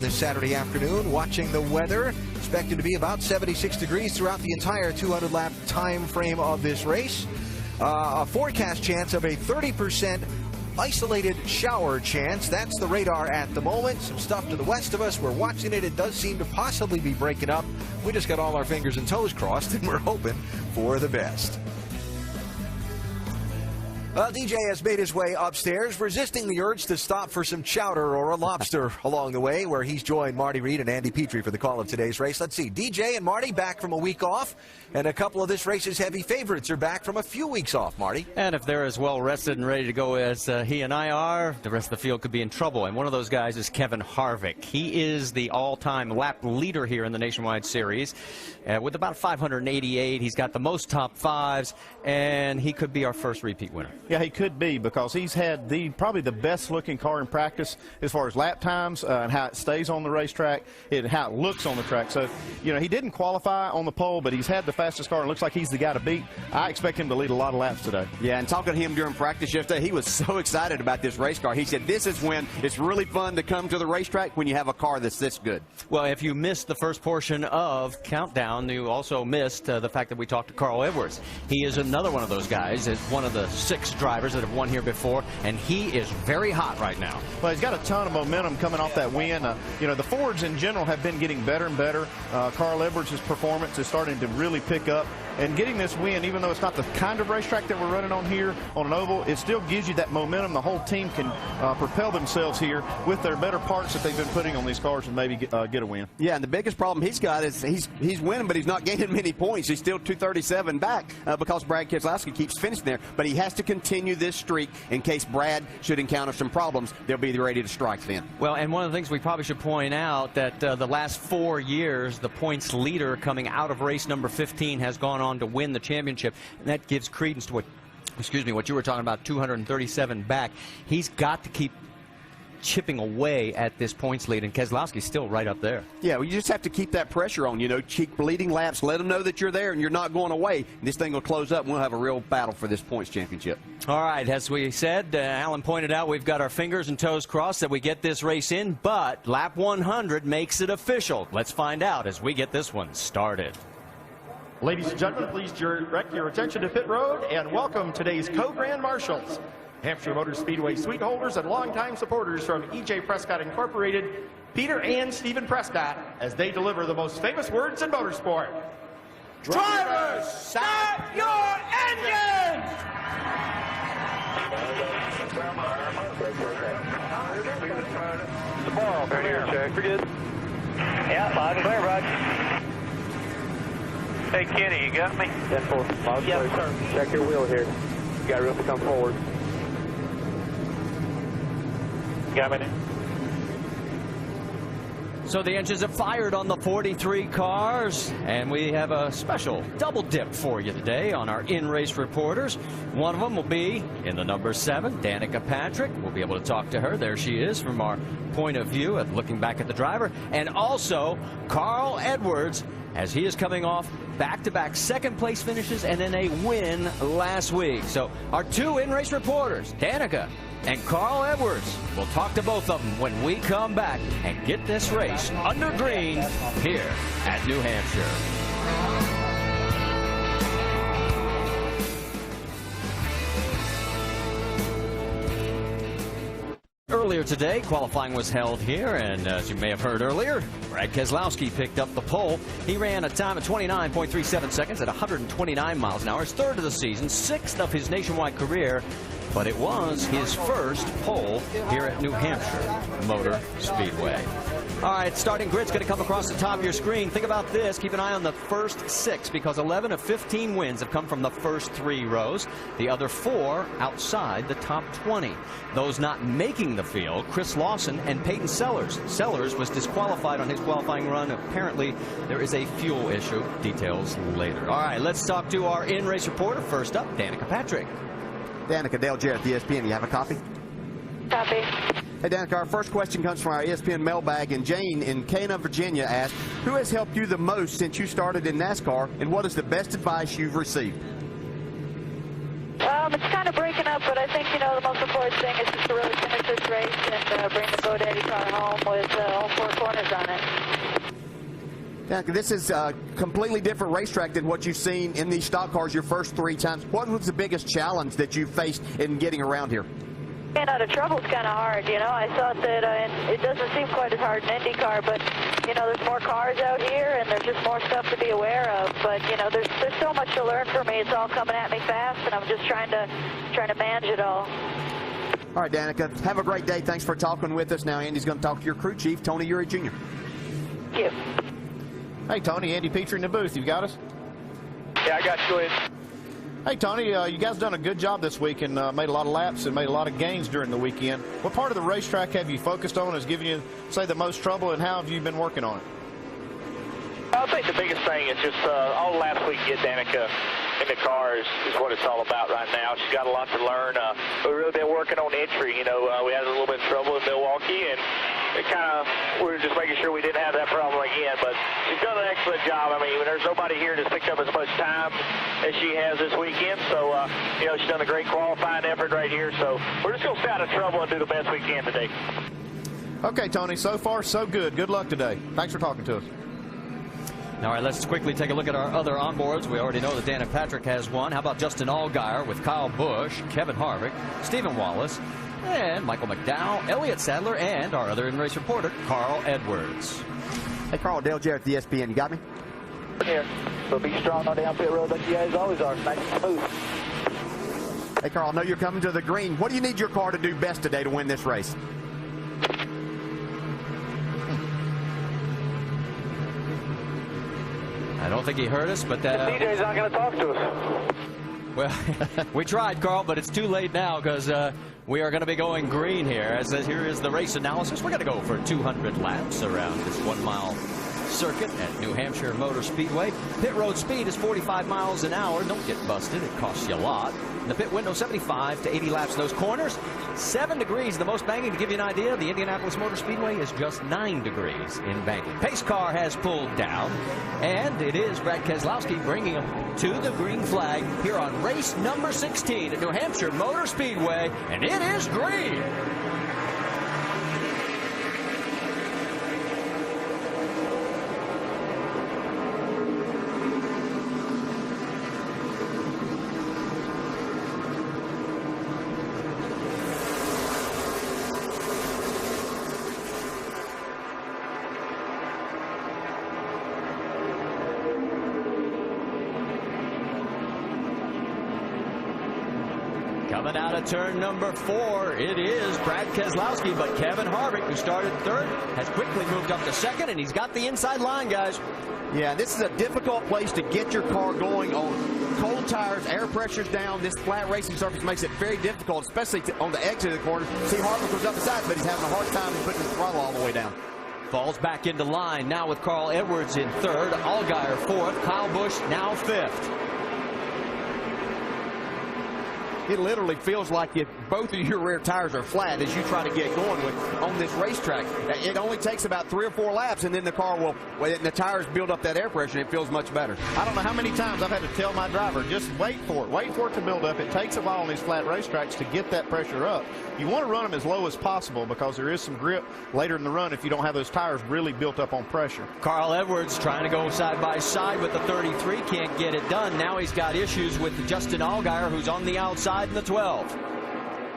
this Saturday afternoon. Watching the weather, expected to be about 76 degrees throughout the entire 200-lap time frame of this race. A forecast chance of a 30% isolated shower chance. That's the radar at the moment. Some stuff to the west of us. We're watching it. It does seem to possibly be breaking up. We just got all our fingers and toes crossed, and we're hoping for the best. DJ has made his way upstairs, resisting the urge to stop for some chowder or a lobster along the way, where he's joined Marty Reed and Andy Petrie for the call of today's race. Let's see, DJ and Marty back from a week off, and a couple of this race's heavy favorites are back from a few weeks off, Marty. And if they're as well rested and ready to go as he and I are, the rest of the field could be in trouble. And one of those guys is Kevin Harvick. He is the all-time lap leader here in the Nationwide Series with about 588. He's got the most top fives, and he could be our first repeat winner. Yeah, he could be, because he's had probably the best looking car in practice as far as lap times and how it stays on the racetrack and how it looks on the track. So, you know, he didn't qualify on the pole, but he's had the fastest car and looks like he's the guy to beat. I expect him to lead a lot of laps today. Yeah, and talking to him during practice yesterday, he was so excited about this race car. He said this is when it's really fun to come to the racetrack, when you have a car that's this good. Well, if you missed the first portion of Countdown, you also missed the fact that we talked to Carl Edwards. He is another one of those guys. Is one of the 6 drivers that have won here before, and he is very hot right now. Well, he's got a ton of momentum coming off that win. You know, the Fords in general have been getting better and better. Carl Edwards' performance is starting to really pick up, and getting this win, even though it's not the kind of racetrack that we're running on here on an oval, it still gives you that momentum. The whole team can propel themselves here with their better parts that they've been putting on these cars and maybe get a win. Yeah, and the biggest problem he's got is he's winning, but he's not gaining many points. He's still 237 back because Brad Keselowski keeps finishing there, but he has to continue this streak in case Brad should encounter some problems. They'll be ready to strike then. Well, and one of the things we probably should point out that the last 4 years, the points leader coming out of race number 15 has gone on to win the championship, and that gives credence to what you were talking about, 237 back. He's got to keep chipping away at this points lead, and Keselowski's still right up there. Yeah, well, you just have to keep that pressure on, you know, keep bleeding laps, let them know that you're there and you're not going away. This thing will close up and we'll have a real battle for this points championship. All right, as we said, Alan pointed out, we've got our fingers and toes crossed that we get this race in, but lap 100 makes it official. Let's find out as we get this one started. Ladies and gentlemen, please direct your attention to pit road and welcome today's co-grand marshals, Hampshire Motor Speedway suite holders and longtime supporters from E.J. Prescott Incorporated, Peter and Stephen Prescott, as they deliver the most famous words in motorsport. Drivers, start your engines! Tomorrow, here, check. We're good. Yeah, 5 and clear, Rod. Hey, Kenny, you got me? 10-4. Yes, sir. Check your wheel here. You got room to come forward. Got me. So the engines are fired on the 43 cars, and we have a special double dip for you today on our in-race reporters. One of them will be in the number 7, Danica Patrick. We'll be able to talk to her. There she is from our point of view at looking back at the driver. And also Carl Edwards, as he is coming off back-to-back second-place finishes and then a win last week. So our 2 in-race reporters, Danica and Carl Edwards, we'll talk to both of them when we come back and get this race under green here at New Hampshire. Earlier today, qualifying was held here, and as you may have heard earlier, Brad Keselowski picked up the pole. He ran a time of 29.37 seconds at 129 miles an hour, his 3rd of the season, 6th of his nationwide career, but it was his first pole here at New Hampshire Motor Speedway. All right, starting grid's going to come across the top of your screen. Think about this. Keep an eye on the first 6, because 11 of 15 wins have come from the first 3 rows. The other 4 outside the top 20. Those not making the field, Chris Lawson and Peyton Sellers. Sellers was disqualified on his qualifying run. Apparently, there is a fuel issue. Details later. All right, let's talk to our in-race reporter. First up, Danica Patrick. Danica, Dale Jarrett, ESPN. You have a copy? Copy. Hey, Danica, our first question comes from our ESPN mailbag, and Jane in Cana, Virginia asked, who has helped you the most since you started in NASCAR, and what is the best advice you've received? It's kind of breaking up, but I think, you know, the most important thing is just to really finish this race and bring the GoDaddy car home with all 4 corners Yeah, this is a completely different racetrack than what you've seen in these stock cars your first 3 times. What was the biggest challenge that you faced in getting around here? Staying out of trouble's kind of hard, you know. I thought that it doesn't seem quite as hard in IndyCar, but, you know, there's more cars out here, and there's just more stuff to be aware of. But, you know, there's so much to learn for me. It's all coming at me fast, and I'm just trying to manage it all. All right, Danica, have a great day. Thanks for talking with us. Now Andy's going to talk to your crew chief, Tony Eury Jr. Thank you. Hey, Tony, Andy Petrie in the booth. You got us? Yeah, I got you in. Hey, Tony, you guys done a good job this week and made a lot of laps and made a lot of gains during the weekend. What part of the racetrack have you focused on as giving you, say, the most trouble, and how have you been working on it? I think the biggest thing is just all the laps we can get Danica in the car is what it's all about right now. She's got a lot to learn. We've really been working on entry. You know, we had a little bit of trouble in Milwaukee, and we were just making sure we didn't have that problem again. But she's done an excellent job. I mean, there's nobody here that's picked up as much time as she has this weekend. So, you know, she's done a great qualifying effort right here. So we're just going to stay out of trouble and do the best we can today. Okay, Tony, so far so good. Good luck today. Thanks for talking to us. All right, let's quickly take a look at our other onboards. We already know that Dan and Patrick has one. How about Justin Allgaier with Kyle Busch, Kevin Harvick, Stephen Wallace, and Michael McDowell, Elliott Sadler, and our other in-race reporter, Carl Edwards. Hey, Carl, Dale Jarrett, the ESPN. You got me? Here. So be strong on down pit road like you guys always are. Nice and smooth. Hey, Carl, I know you're coming to the green. What do you need your car to do best today to win this race? I don't think he heard us, but DJ's not going to talk to us. well, we tried, Carl, but it's too late now because we are going to be going green here. As here is the race analysis. We're going to go for 200 laps around this 1 mile circuit at New Hampshire Motor Speedway. Pit road speed is 45 miles an hour. Don't get busted. It costs you a lot. The pit window, 75 to 80 laps. Those corners, 7 degrees. The most banking, to give you an idea, the Indianapolis Motor Speedway is just 9 degrees in banking. Pace car has pulled down, and it is Brad Keselowski bringing him to the green flag here on race number 16 at New Hampshire Motor Speedway, and it is green. Coming out of turn number 4, it is Brad Keselowski, but Kevin Harvick, who started third, has quickly moved up to second, and he's got the inside line, guys. Yeah, this is a difficult place to get your car going on cold tires, air pressure's down. This flat racing surface makes it very difficult, especially on the exit of the corner. See, Harvick was up the side, but he's having a hard time putting his throttle all the way down. Falls back into line now with Carl Edwards in third, Allgaier fourth, Kyle Busch now fifth. It literally feels like if both of your rear tires are flat as you try to get going on this racetrack. It only takes about 3 or 4 laps, and then the car will, when the tires build up that air pressure, and it feels much better. I don't know how many times I've had to tell my driver, just wait for it to build up. It takes a while on these flat racetracks to get that pressure up. You want to run them as low as possible because there is some grip later in the run if you don't have those tires really built up on pressure. Carl Edwards trying to go side by side with the 33, can't get it done. Now he's got issues with Justin Allgaier, who's on the outside in the 12.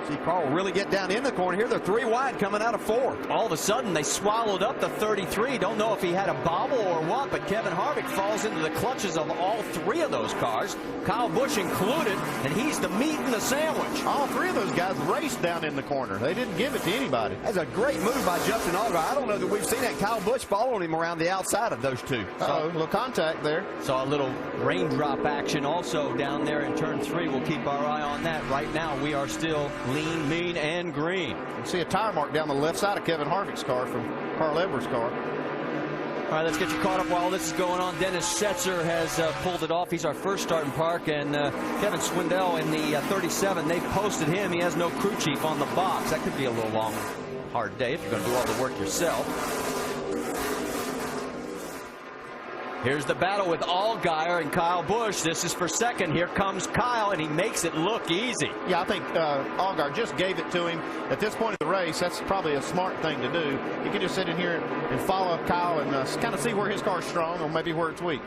See, Carl will really get down in the corner here. They're 3 wide coming out of 4. All of a sudden, they swallowed up the 33. Don't know if he had a bobble or what, but Kevin Harvick falls into the clutches of all 3 of those cars, Kyle Busch included, and he's the meat in the sandwich. All 3 of those guys raced down in the corner. They didn't give it to anybody. That's a great move by Justin Allgaier. I don't know that we've seen that. Kyle Busch following him around the outside of those 2. Uh-oh, a little contact there. Saw a little raindrop action also down there in turn 3. We'll keep our eye on that. Right now, we are still lean, mean, and green. You see a tire mark down the left side of Kevin Harvick's car from Carl Edwards' car. All right, let's get you caught up while this is going on. Dennis Setzer has pulled it off. He's our first starting park, and Kevin Swindell in the 37. They've posted him. He has no crew chief on the box. That could be a little long, hard day if you're going to do all the work yourself. Here's the battle with Allgaier and Kyle Busch. This is for second. Here comes Kyle, and he makes it look easy. Yeah, I think Allgaier just gave it to him. At this point in the race, that's probably a smart thing to do. You can just sit in here and follow Kyle and kind of see where his car's strong or maybe where it's weak.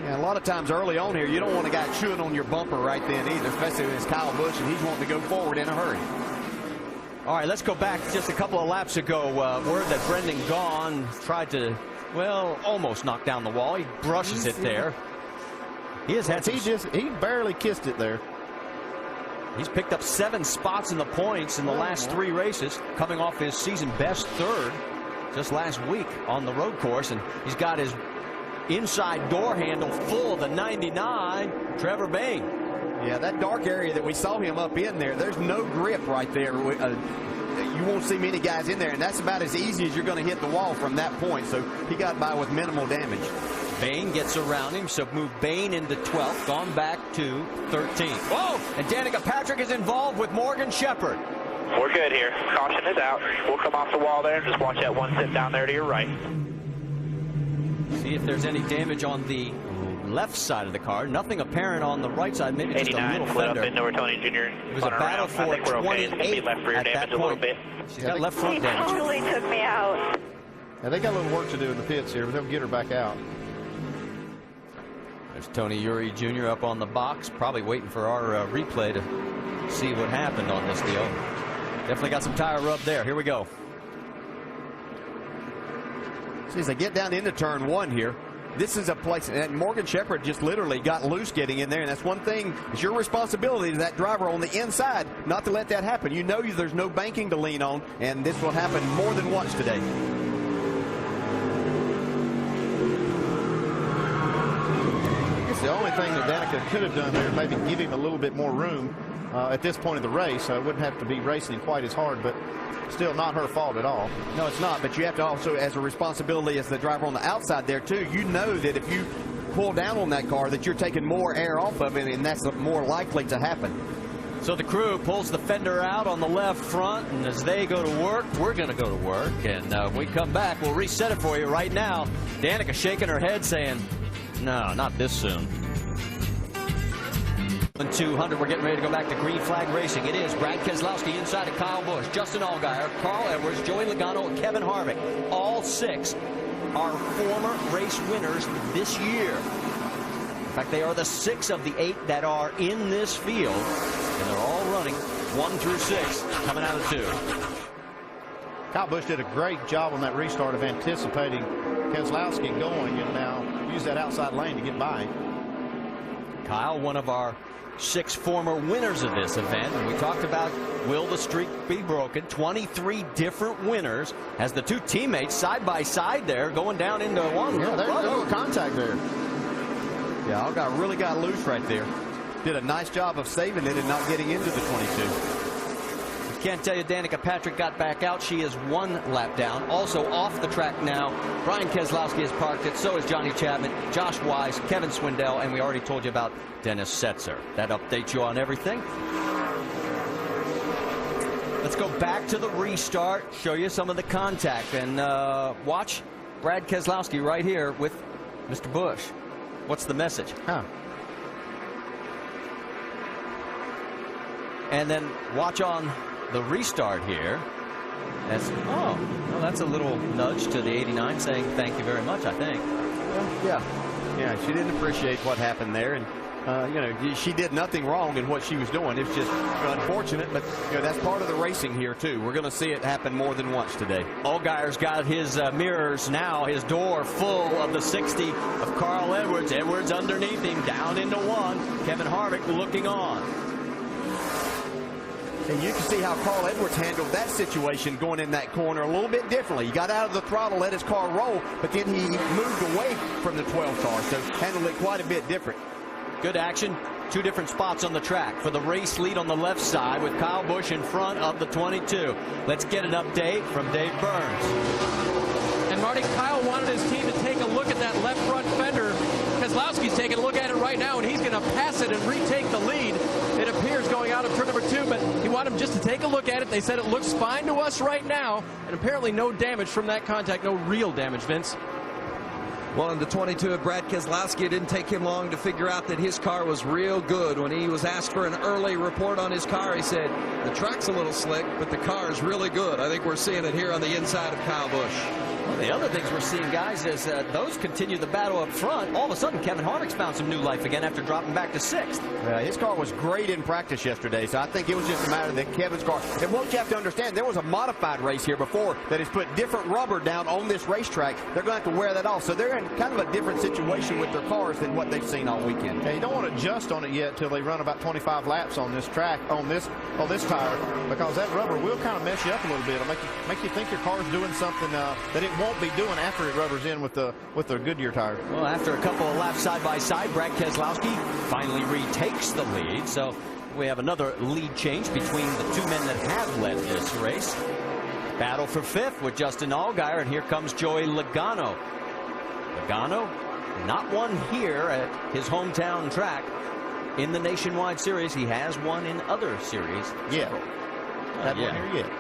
Yeah, a lot of times early on here, you don't want a guy chewing on your bumper right then either, especially when it's Kyle Busch and he's wanting to go forward in a hurry. All right, let's go back just a couple of laps ago. Word that Brendan Gaughan tried to, well, almost knock down the wall. He brushes it there. He has had he barely kissed it there. He's picked up 7 spots in the points in the last 3 races, coming off his season best 3rd just last week on the road course, and he's got his inside door handle full of the 99, Trevor Bayne. Yeah, that dark area that we saw him up in there, there's no grip right there. You won't see many guys in there, and that's about as easy as you're going to hit the wall from that point. So he got by with minimal damage. Bayne gets around him, so move Bayne into 12th, gone back to 13th. Whoa! And Danica Patrick is involved with Morgan Shepherd. We're good here. Caution is out. We'll come off the wall there and just watch that one sit down there to your right. See if there's any damage on the left side of the car. Nothing apparent on the right side. Maybe just a little fender. Up into Tony Jr. It was a battle for 28 left rear at that damage a little bit. She's got left front He damage. totally took me out. Yeah, they got a little work to do in the pits here, but they'll get her back out. There's Tony Eury Jr. up on the box, probably waiting for our replay to see what happened on this deal. Definitely got some tire rub there. Here we go. See, as they get down into turn 1 here, this is a place, and Morgan Shepherd just literally got loose getting in there, and that's one thing. It's your responsibility as that driver on the inside not to let that happen. You know there's no banking to lean on, and this will happen more than once today. I guess the only thing that Danica could have done there, maybe give him a little bit more room at this point of the race. Wouldn't have to be racing him quite as hard, but still not her fault at all. No, it's not, but you have to also, as a responsibility as the driver on the outside there too, you know that if you pull down on that car that you're taking more air off of it, and that's more likely to happen. So the crew pulls the fender out on the left front, and as they go to work, we're going to go to work. And when we come back, we'll reset it for you right now. Danica shaking her head saying, no, not this soon. 200, we're getting ready to go back to green flag racing. It is Brad Keselowski inside of Kyle Busch, Justin Allgaier, Carl Edwards, Joey Logano, and Kevin Harvick. All 6 are former race winners this year. In fact, they are the 6 of the 8 that are in this field, and they're all running 1 through 6, coming out of 2. Kyle Busch did a great job on that restart of anticipating Keselowski going and now use that outside lane to get by. Kyle, one of our 6 former winners of this event, and we talked about will the streak be broken. 23 different winners as the 2 teammates side by side there going down into one. Yeah, there's a little contact there. Yeah, Allgaier really got loose right there. Did a nice job of saving it and not getting into the 22. Can't tell you Danica Patrick got back out. She is 1 lap down. Also off the track now, Brian Keselowski has parked it. So is Johnny Chapman, Josh Wise, Kevin Swindell, and we already told you about Dennis Setzer. That updates you on everything. Let's go back to the restart, show you some of the contact, and watch Brad Keselowski right here with Mr. Busch. What's the message? And then watch on the restart here. That's a little nudge to the 89 saying thank you very much, I think. Yeah, she didn't appreciate what happened there, and you know, she did nothing wrong in what she was doing. It's just unfortunate, but you know, that's part of the racing here too. We're going to see it happen more than once today. Allgaier's got his mirrors now, his door full of the 60 of Carl Edwards. Edwards underneath him, down into 1. Kevin Harvick looking on. And you can see how Carl Edwards handled that situation going in that corner a little bit differently. He got out of the throttle, let his car roll, but then he moved away from the 12 car, so handled it quite a bit different. Good action. 2 different spots on the track for the race lead on the left side with Kyle Busch in front of the 22. Let's get an update from Dave Burns. And Marty, Kyle wanted his team to take a look at that left front fender. Keselowski's taking a look at it right now, and he's going to pass it and retake the lead. It appears going out of turn number 2, but he wanted him just to take a look at it. They said it looks fine to us right now, and apparently no damage from that contact, no real damage, Vince. Well, in the 22 of Brad Keselowski, it didn't take him long to figure out that his car was real good. When he was asked for an early report on his car, he said, the track's a little slick, but the car is really good. I think we're seeing it here on the inside of Kyle Busch. Well, the other things we're seeing, guys, is those continue the battle up front. All of a sudden, Kevin Harvick's found some new life again after dropping back to 6th. His car was great in practice yesterday, so I think it was just a matter that Kevin's car. And what you have to understand, there was a modified race here before that has put different rubber down on this racetrack. They're going to have to wear that off, so they're in kind of a different situation with their cars than what they've seen all weekend. Yeah, you don't want to adjust on it yet till they run about 25 laps on this track, on this tire, because that rubber will kind of mess you up a little bit. It'll make you think your car's doing something that it won't be doing after it rubbers in with the Goodyear tire. Well, after a couple of laps side by side, Brad Keselowski finally retakes the lead. So we have another lead change between the two men that have led this race. Battle for 5th with Justin Allgaier, and here comes Joey Logano. Logano not won here at his hometown track in the Nationwide Series. He has won in other series. Yeah. That one here yet.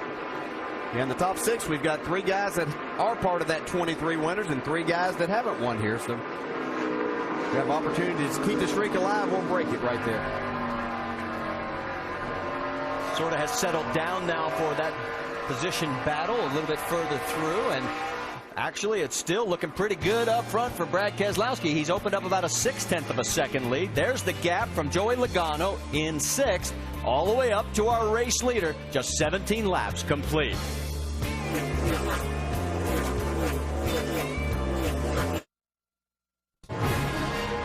Yeah, in the top 6, we've got 3 guys that are part of that 23 winners and 3 guys that haven't won here. So we have opportunities to keep the streak alive or break it right there. Sort of has settled down now for that position battle a little bit further through, and actually it's still looking pretty good up front for Brad Keselowski. He's opened up about a 0.6 of a second lead. There's the gap from Joey Logano in 6th all the way up to our race leader. Just 17 laps complete.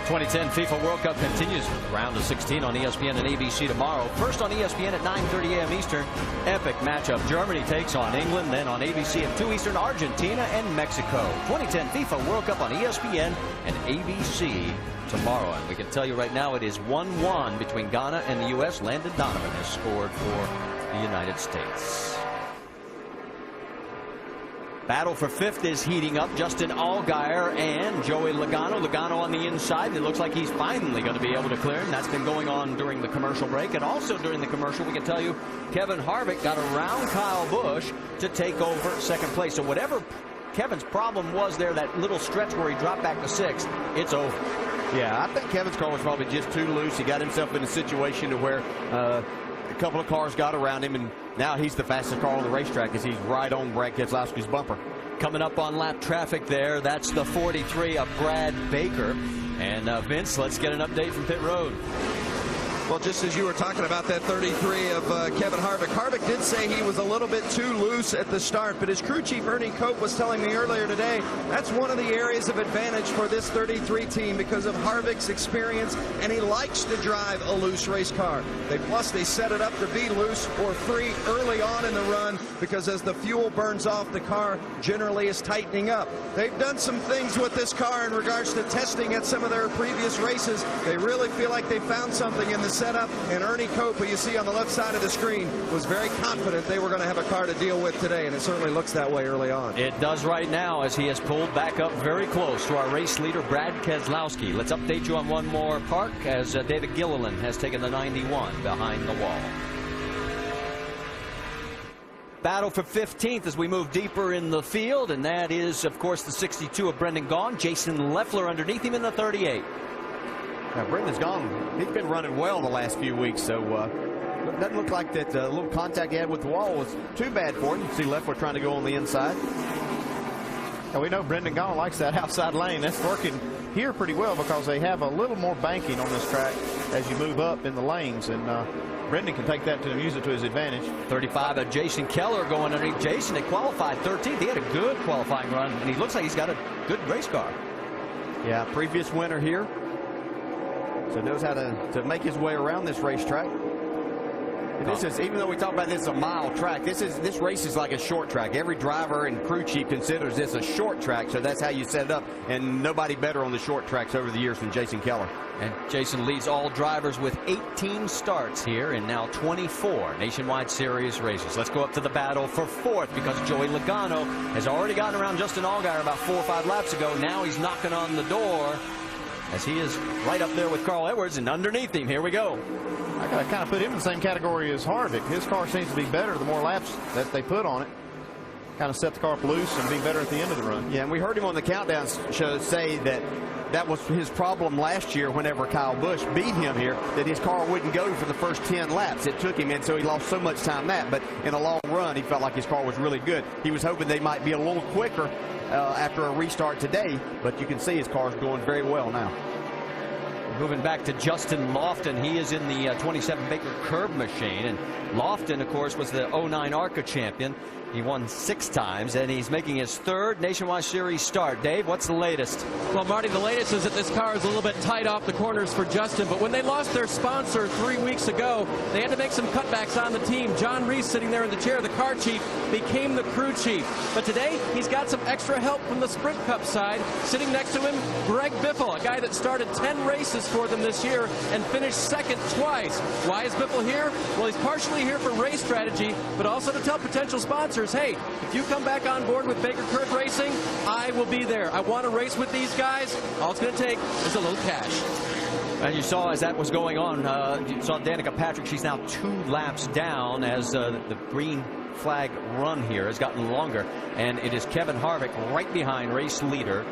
2010 FIFA World Cup continues. Round of 16 on ESPN and ABC tomorrow. First on ESPN at 9:30 a.m. Eastern. Epic matchup. Germany takes on England. Then on ABC at 2 Eastern, Argentina and Mexico. 2010 FIFA World Cup on ESPN and ABC tomorrow. And we can tell you right now it is 1-1 between Ghana and the U.S. Landon Donovan has scored for the United States. Battle for 5th is heating up. Justin Allgaier and Joey Logano. Logano on the inside. It looks like he's finally going to be able to clear him. That's been going on during the commercial break. And also during the commercial, we can tell you, Kevin Harvick got around Kyle Busch to take over 2nd place. So whatever Kevin's problem was there, that little stretch where he dropped back to 6th, it's over. Yeah, I think Kevin's car was probably just too loose. He got himself in a situation to where a couple of cars got around him, and now he's the fastest car on the racetrack as he's right on Brad Keselowski's bumper. Coming up on lap traffic there, that's the 43 of Brad Baker. And Vince, let's get an update from pit road. Well, just as you were talking about that 33 of Kevin Harvick, Harvick did say he was a little bit too loose at the start, but his crew chief Ernie Cope was telling me earlier today that's one of the areas of advantage for this 33 team because of Harvick's experience, and he likes to drive a loose race car. Plus, they set it up to be loose or free early on in the run because as the fuel burns off, the car generally is tightening up. They've done some things with this car in regards to testing at some of their previous races. They really feel like they found something in the setup, and Ernie Cope, who you see on the left side of the screen, was very confident they were going to have a car to deal with today, and it certainly looks that way early on. It does right now as he has pulled back up very close to our race leader, Brad Keselowski. Let's update you on one more park as David Gilliland has taken the 91 behind the wall. Battle for 15th as we move deeper in the field, and that is, of course, the 62 of Brendan Gaughan. Jason Leffler underneath him in the 38. Now, Brendan's gone. He's been running well the last few weeks, so it doesn't look like that little contact he had with the wall was too bad for him. You see Leffler trying to go on the inside. And we know Brendan Gaughan likes that outside lane. That's working here pretty well because they have a little more banking on this track as you move up in the lanes, and Brendan can take that to use it to his advantage. 35 of Jason Keller going underneath. Jason had qualified 13th. He had a good qualifying run, and he looks like he's got a good race car. Yeah, previous winner here. So knows how to make his way around this racetrack. And this is, even though we talk about this as a mile track, this race is like a short track. Every driver and crew chief considers this a short track, so that's how you set it up. And nobody better on the short tracks over the years than Jason Keller. And Jason leads all drivers with 18 starts here and now 24 Nationwide Series races. Let's go up to the battle for 4th because Joey Logano has already gotten around Justin Allgaier about 4 or 5 laps ago. Now he's knocking on the door as he is right up there with Carl Edwards, and underneath him, here we go. I got to kind of put him in the same category as Harvick. His car seems to be better the more laps that they put on it. kind of set the car up loose and be better at the end of the run. Yeah, and we heard him on the countdown show say that that was his problem last year whenever Kyle Busch beat him here, that his car wouldn't go for the first 10 laps. It took him, and so he lost so much time that. But in a long run, he felt like his car was really good. He was hoping they might be a little quicker after a restart today, but you can see his car's going very well now. Moving back to Justin Lofton. He is in the 27 Baker Curb machine. And Lofton, of course, was the 09 ARCA champion. He won 6 times, and he's making his 3rd Nationwide Series start. Dave, what's the latest? Well, Marty, the latest is that this car is a little bit tight off the corners for Justin, but when they lost their sponsor 3 weeks ago, they had to make some cutbacks on the team. John Reese, sitting there in the chair, the car chief, became the crew chief. But today, he's got some extra help from the Sprint Cup side. Sitting next to him, Greg Biffle, a guy that started 10 races for them this year and finished 2nd twice. Why is Biffle here? Well, he's partially here for race strategy, but also to tell potential sponsors, hey, if you come back on board with Baker Curb Racing, I will be there. I want to race with these guys. All it's going to take is a little cash. And you saw as that was going on, you saw Danica Patrick. She's now 2 laps down as the green flag run here has gotten longer. And it is Kevin Harvick right behind race leader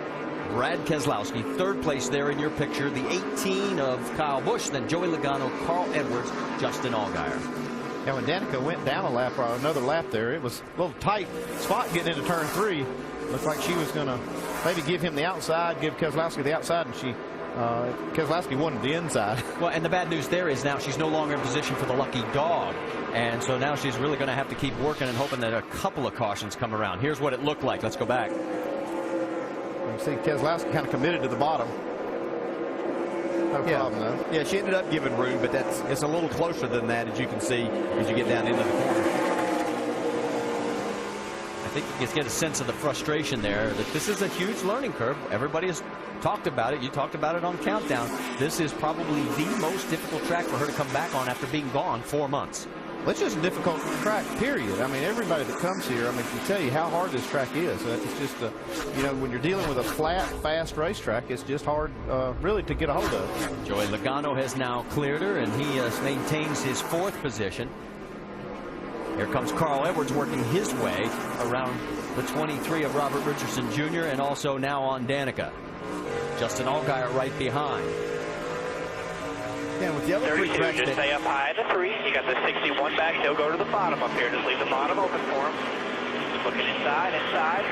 Brad Keselowski, 3rd place there in your picture. The 18 of Kyle Busch, then Joey Logano, Carl Edwards, Justin Allgaier. Yeah, when Danica went down a lap or another lap there, it was a little tight spot getting into turn 3. Looked like she was going to maybe give him the outside, give Keselowski the outside, and Keselowski wanted the inside. Well, and the bad news there is now she's no longer in position for the lucky dog. And so now she's really going to have to keep working and hoping that a couple of cautions come around. Here's what it looked like. Let's go back. You see Keselowski kind of committed to the bottom. No problem, though. Yeah, she ended up giving room, but it's a little closer than that, as you can see, as you get down into the corner. I think you can get a sense of the frustration there that this is a huge learning curve. Everybody has talked about it. You talked about it on Countdown. This is probably the most difficult track for her to come back on after being gone 4 months. Well, it's just a difficult track, period. I mean, everybody that comes here, I mean, can tell you how hard this track is. It's just, you know, when you're dealing with a flat, fast racetrack, it's just hard, really, to get a hold of. Joey Logano has now cleared her, and he maintains his 4th position. Here comes Carl Edwards working his way around the 23 of Robert Richardson Jr. and also now on Danica. Justin Allgaier right behind. Yeah, with the other 3 tracks, just stay up high at the 3. You got the 61 back. He'll go to the bottom up here. Just leave the bottom open for him. Just looking inside.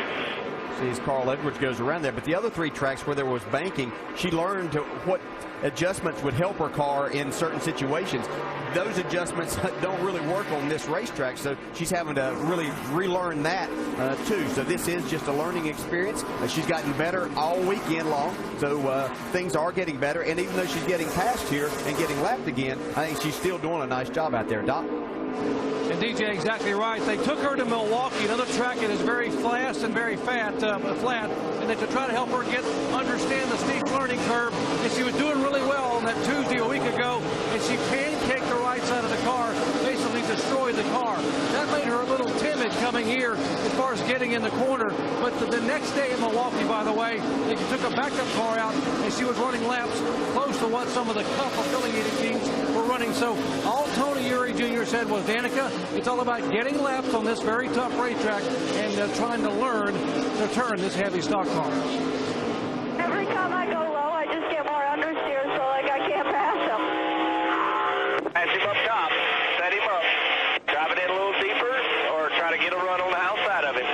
See, as Carl Edwards goes around there. But the other 3 tracks where there was banking, she learned what adjustments would help her car in certain situations. Those adjustments don't really work on this racetrack, so she's having to really relearn that too. So this is just a learning experience. She's gotten better all weekend long, so things are getting better. And even though she's getting passed here and getting lapped again, I think she's still doing a nice job out there, Doc. And DJ, exactly right. They took her to Milwaukee, another track that is very fast and very flat, and then to try to help her understand the steep learning curve. And she was doing really well on that Tuesday a week ago, and she pancaked the right side of the car, basically destroyed the car. That made her a little timid coming here as far as getting in the corner. But the next day in Milwaukee, by the way, they took a backup car out, and she was running laps close to what some of the Cup affiliated teams were running. So all Tony Eury Jr. said was, Danica, it's all about getting laps on this very tough racetrack and trying to learn to turn this heavy stock car. Every time I go low, I just get more understeer, so like I can't pass him. Pass him up top. Set him up. Drive it in a little deeper or try to get a run on the outside of him.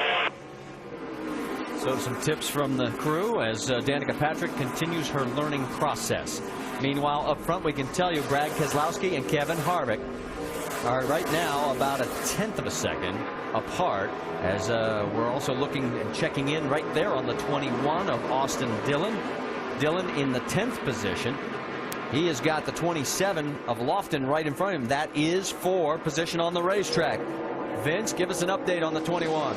So some tips from the crew as Danica Patrick continues her learning process. Meanwhile, up front, we can tell you Brad Keselowski and Kevin Harvick are right now about 1/10 of a second apart, as we're also looking and checking in right there on the 21 of Austin Dillon. Dillon in the 10th position. He has got the 27 of Lofton right in front of him. That is for position on the racetrack. Vince, give us an update on the 21.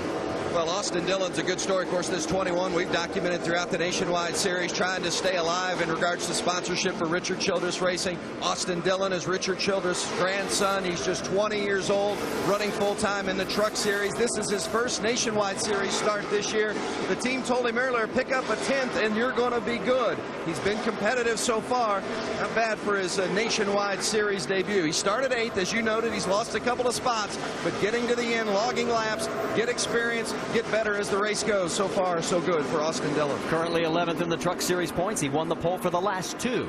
Well, Austin Dillon's a good story. Of course, this 21 we've documented throughout the Nationwide Series, trying to stay alive in regards to sponsorship for Richard Childress Racing. Austin Dillon is Richard Childress' grandson. He's just 20 years old, running full-time in the Truck Series. This is his first Nationwide Series start this year. The team told him earlier, pick up a 10th and you're going to be good. He's been competitive so far. Not bad for his Nationwide Series debut. He started 8th, as you noted. He's lost a couple of spots, but getting to the end, logging laps, get experience, get better as the race goes. So far, so good for Austin Dillon. Currently 11th in the Truck Series points. He won the pole for the last 2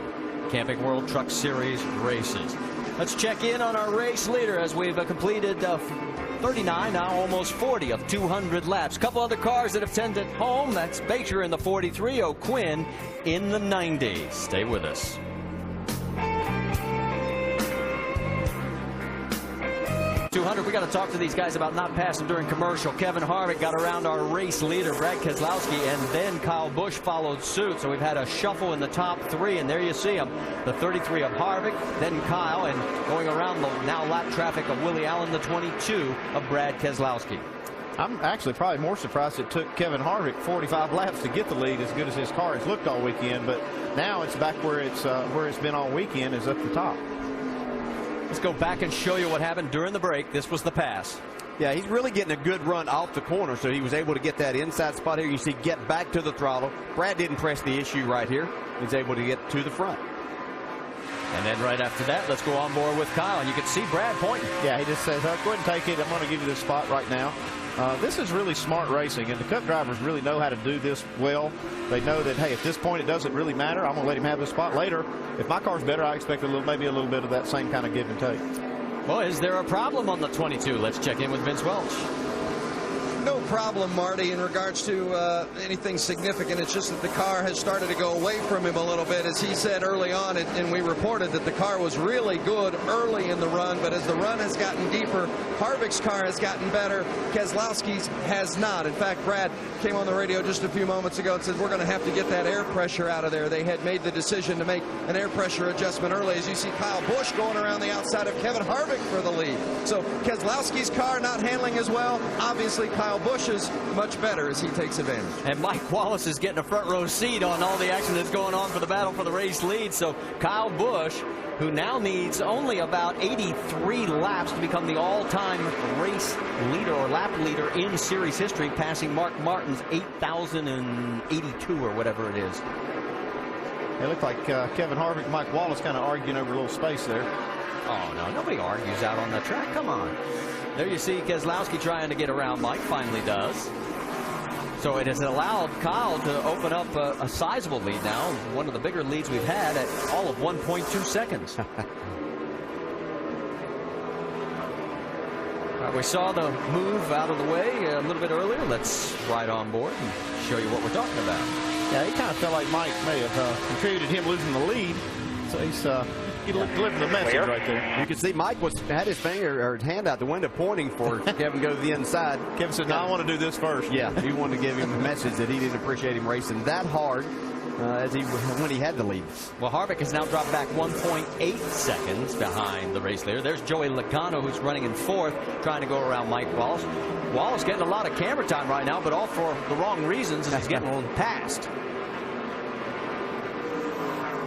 Camping World Truck Series races. Let's check in on our race leader as we've completed 39, now almost 40 of 200 laps. Couple other cars that have tended home. That's Bacher in the 43, O'Quinn in the 90. Stay with us. 200, we got to talk to these guys about not passing during commercial. Kevin Harvick got around our race leader, Brad Keselowski, and then Kyle Busch followed suit. So we've had a shuffle in the top 3, and there you see them. The 33 of Harvick, then Kyle, and going around the now lap traffic of Willie Allen, the 22 of Brad Keselowski. I'm actually probably more surprised it took Kevin Harvick 45 laps to get the lead, as good as his car has looked all weekend. But now it's back where it's been all weekend, is up the top. Let's go back and show you what happened during the break. This was the pass. Yeah, he's really getting a good run off the corner, so he was able to get that inside spot here. You see, get back to the throttle. Brad didn't press the issue right here. He's able to get to the front. And then right after that, let's go on board with Kyle. And you can see Brad pointing. Yeah, he just says, go ahead and take it. I'm going to give you this spot right now. This is really smart racing, and the Cup drivers really know how to do this well. They know that, hey, at this point it doesn't really matter. I'm going to let him have the spot later. If my car's better, I expect maybe a little bit of that same kind of give and take. Well, is there a problem on the 22? Let's check in with Vince Welch. No problem, Marty, in regards to anything significant. It's just that the car has started to go away from him a little bit. As he said early on, and we reported that the car was really good early in the run, but as the run has gotten deeper, Harvick's car has gotten better. Keselowski's has not. In fact, Brad came on the radio just a few moments ago and said, we're going to have to get that air pressure out of there. They had made the decision to make an air pressure adjustment early. As you see Kyle Busch going around the outside of Kevin Harvick for the lead. So Keselowski's car not handling as well. Obviously, Kyle Busch is much better as he takes advantage. And Mike Wallace is getting a front row seat on all the action that's going on for the battle for the race lead. So Kyle Busch, who now needs only about 83 laps to become the all-time race leader or lap leader in series history, passing Mark Martin's 8,082 or whatever it is. It looked like Kevin Harvick and Mike Wallace kind of arguing over a little space there. Oh, no, nobody argues out on the track. Come on. There you see Keselowski trying to get around Mike, finally does. So it has allowed Kyle to open up a sizable lead now, one of the bigger leads we've had at all of 1.2 seconds. We saw the move out of the way a little bit earlier. Let's ride on board and show you what we're talking about. Yeah, he kind of felt like Mike may have contributed him losing the lead. So he's he delivered the message right there. You can see Mike had his finger or hand out the window pointing for Kevin to go to the inside. Kevin said, no, I want to do this first. Yeah, he wanted to give him a message that he didn't appreciate him racing that hard when he had the lead. Well, Harvick has now dropped back 1.8 seconds behind the race leader. There's Joey Logano, who's running in 4th, trying to go around Mike Wallace. Wallace getting a lot of camera time right now, but all for the wrong reasons, as he's getting a little passed.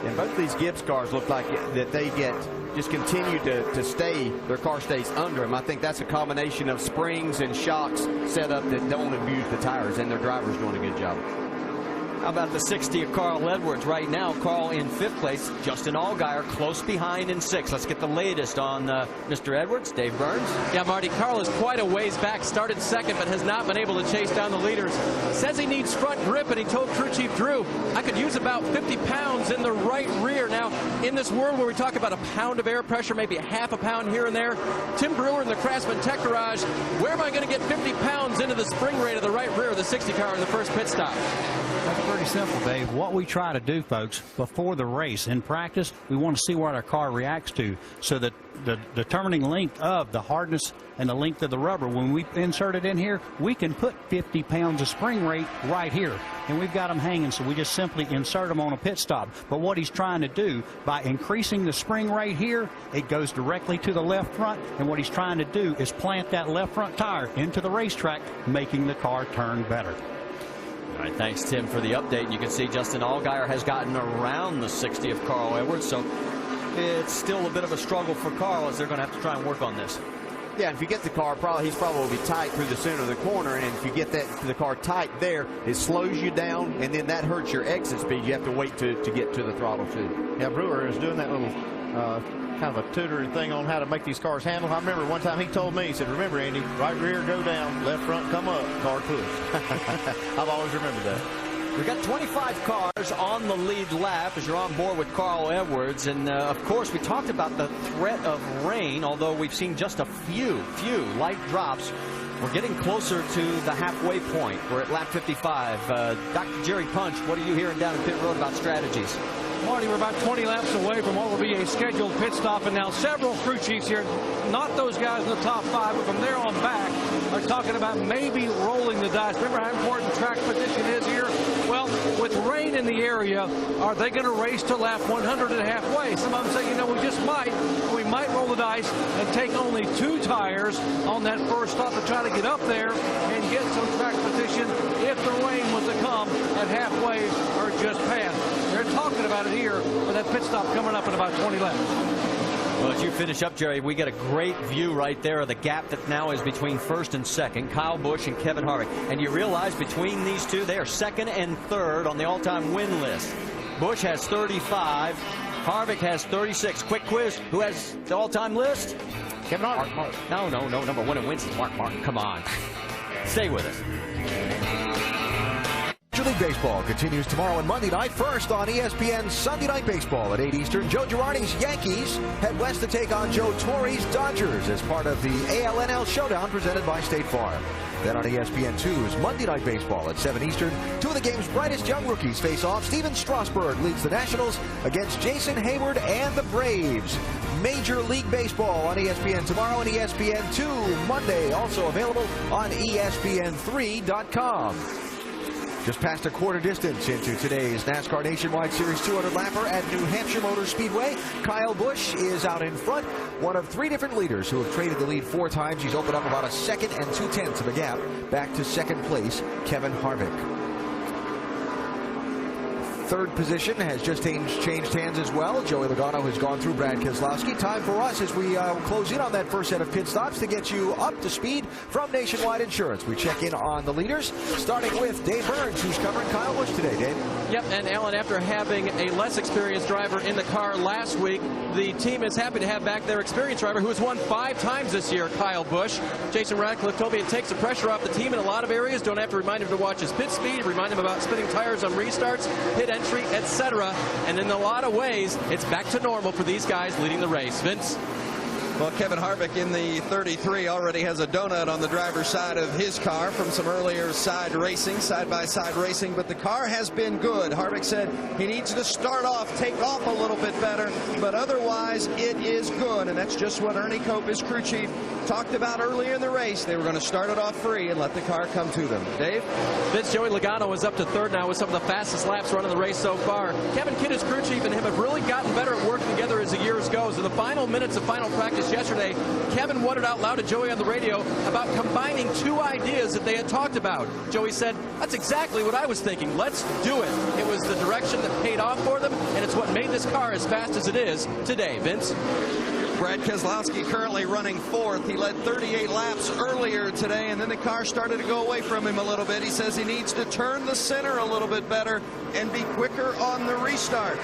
And both of these Gibbs cars look like that they just continue to stay, their car stays under them. I think that's a combination of springs and shocks set up that don't abuse the tires, and their driver's doing a good job. How about the 60 of Carl Edwards right now? Carl in 5th place. Justin Allgaier close behind in 6th. Let's get the latest on Mr. Edwards. Dave Burns. Yeah, Marty, Carl is quite a ways back. Started 2nd, but has not been able to chase down the leaders. Says he needs front grip, and he told crew chief Drew, I could use about 50 pounds in the right rear. Now, in this world where we talk about a pound of air pressure, maybe a half a pound here and there, Tim Brewer in the Craftsman Tech Garage, where am I going to get 50 pounds into the spring rate of the right rear of the 60 car in the first pit stop? That's pretty simple, Dave. What we try to do, folks, before the race, in practice, we want to see what our car reacts to, so that the determining length of the hardness and the length of the rubber, when we insert it in here, we can put 50 pounds of spring rate right here. And we've got them hanging, so we just simply insert them on a pit stop. But what he's trying to do, by increasing the spring rate here, it goes directly to the left front. And what he's trying to do is plant that left front tire into the racetrack, making the car turn better. All right, thanks, Tim, for the update. You can see Justin Allgaier has gotten around the 60 of Carl Edwards, so it's still a bit of a struggle for Carl as they're going to have to try and work on this. Yeah, if you get the car, he's probably tight through the center of the corner, and if you get the car tight there, it slows you down, and then that hurts your exit speed. You have to wait to get to the throttle, too. Yeah, Brewer is doing that little kind of a tutoring thing on how to make these cars handle. I remember one time he told me, he said, remember, Andy, right rear go down, left front come up, car push. I've always remembered that. We've got 25 cars on the lead lap as you're on board with Carl Edwards. And, of course, we talked about the threat of rain, although we've seen just a few light drops. We're getting closer to the halfway point. We're at lap 55. Dr. Jerry Punch, what are you hearing down at pit road about strategies? Marty, we're about 20 laps away from what will be a scheduled pit stop, and now several crew chiefs here, not those guys in the top 5, but from there on back, are talking about maybe rolling the dice. Remember how important track position is here? Well, with rain in the area, are they going to race to lap 100 and halfway? Some of them say, you know, we just might. We might roll the dice and take only 2 tires on that first stop to try to get up there and get some track position if the rain was to come at halfway or just past. They're talking about it here with that pit stop coming up in about 20 laps. Well, as you finish up, Jerry, we get a great view right there of the gap that now is between first and second, Kyle Busch and Kevin Harvick. And you realize between these two, they are second and third on the all-time win list. Busch has 35. Harvick has 36. Quick quiz. Who has the all-time list? Kevin Harvick. Mark. No. Number 1 in wins is Mark Martin. Come on. Stay with us. Major League Baseball continues tomorrow and Monday night. First on ESPN Sunday Night Baseball at 8 Eastern. Joe Girardi's Yankees head west to take on Joe Torre's Dodgers as part of the ALNL Showdown presented by State Farm. Then on ESPN2's Monday Night Baseball at 7 Eastern, 2 of the game's brightest young rookies face off. Steven Strasburg leads the Nationals against Jason Hayward and the Braves. Major League Baseball on ESPN tomorrow and ESPN2 Monday, also available on ESPN3.com. Just past a quarter distance into today's NASCAR Nationwide Series 200 lapper at New Hampshire Motor Speedway. Kyle Busch is out in front, one of 3 different leaders who have traded the lead 4 times. He's opened up about a second and 2/10 of a gap back to second place, Kevin Harvick. Third position has just changed hands as well. Joey Logano has gone through Brad Keselowski. Time for us as we close in on that first set of pit stops to get you up to speed from Nationwide Insurance. We check in on the leaders, starting with Dave Burns, who's covering Kyle Busch today. Dave? Yep, and Alan, after having a less experienced driver in the car last week, the team is happy to have back their experienced driver who has won 5 times this year, Kyle Busch. Jason Ratcliffe told me it takes the pressure off the team in a lot of areas. Don't have to remind him to watch his pit speed, remind him about spinning tires on restarts, pit entry, etc. And in a lot of ways, it's back to normal for these guys leading the race. Vince? Well, Kevin Harvick in the 33 already has a donut on the driver's side of his car from some earlier side-by-side racing, but the car has been good. Harvick said he needs to take off a little bit better, but otherwise it is good, and that's just what Ernie Cope, his crew chief, talked about earlier in the race. They were going to start it off free and let the car come to them. Dave? Vince, Joey Logano is up to third now with some of the fastest laps running the race so far. Kevin Kidd, his crew chief, and him have really gotten better at working together as the years goes. In the final minutes of final practice yesterday, Kevin wondered out loud to Joey on the radio about combining 2 ideas that they had talked about. Joey said, that's exactly what I was thinking. Let's do it. It was the direction that paid off for them, and it's what made this car as fast as it is today. Vince? Brad Keselowski currently running 4th. He led 38 laps earlier today, and then the car started to go away from him a little bit. He says he needs to turn the center a little bit better and be quicker on the restart.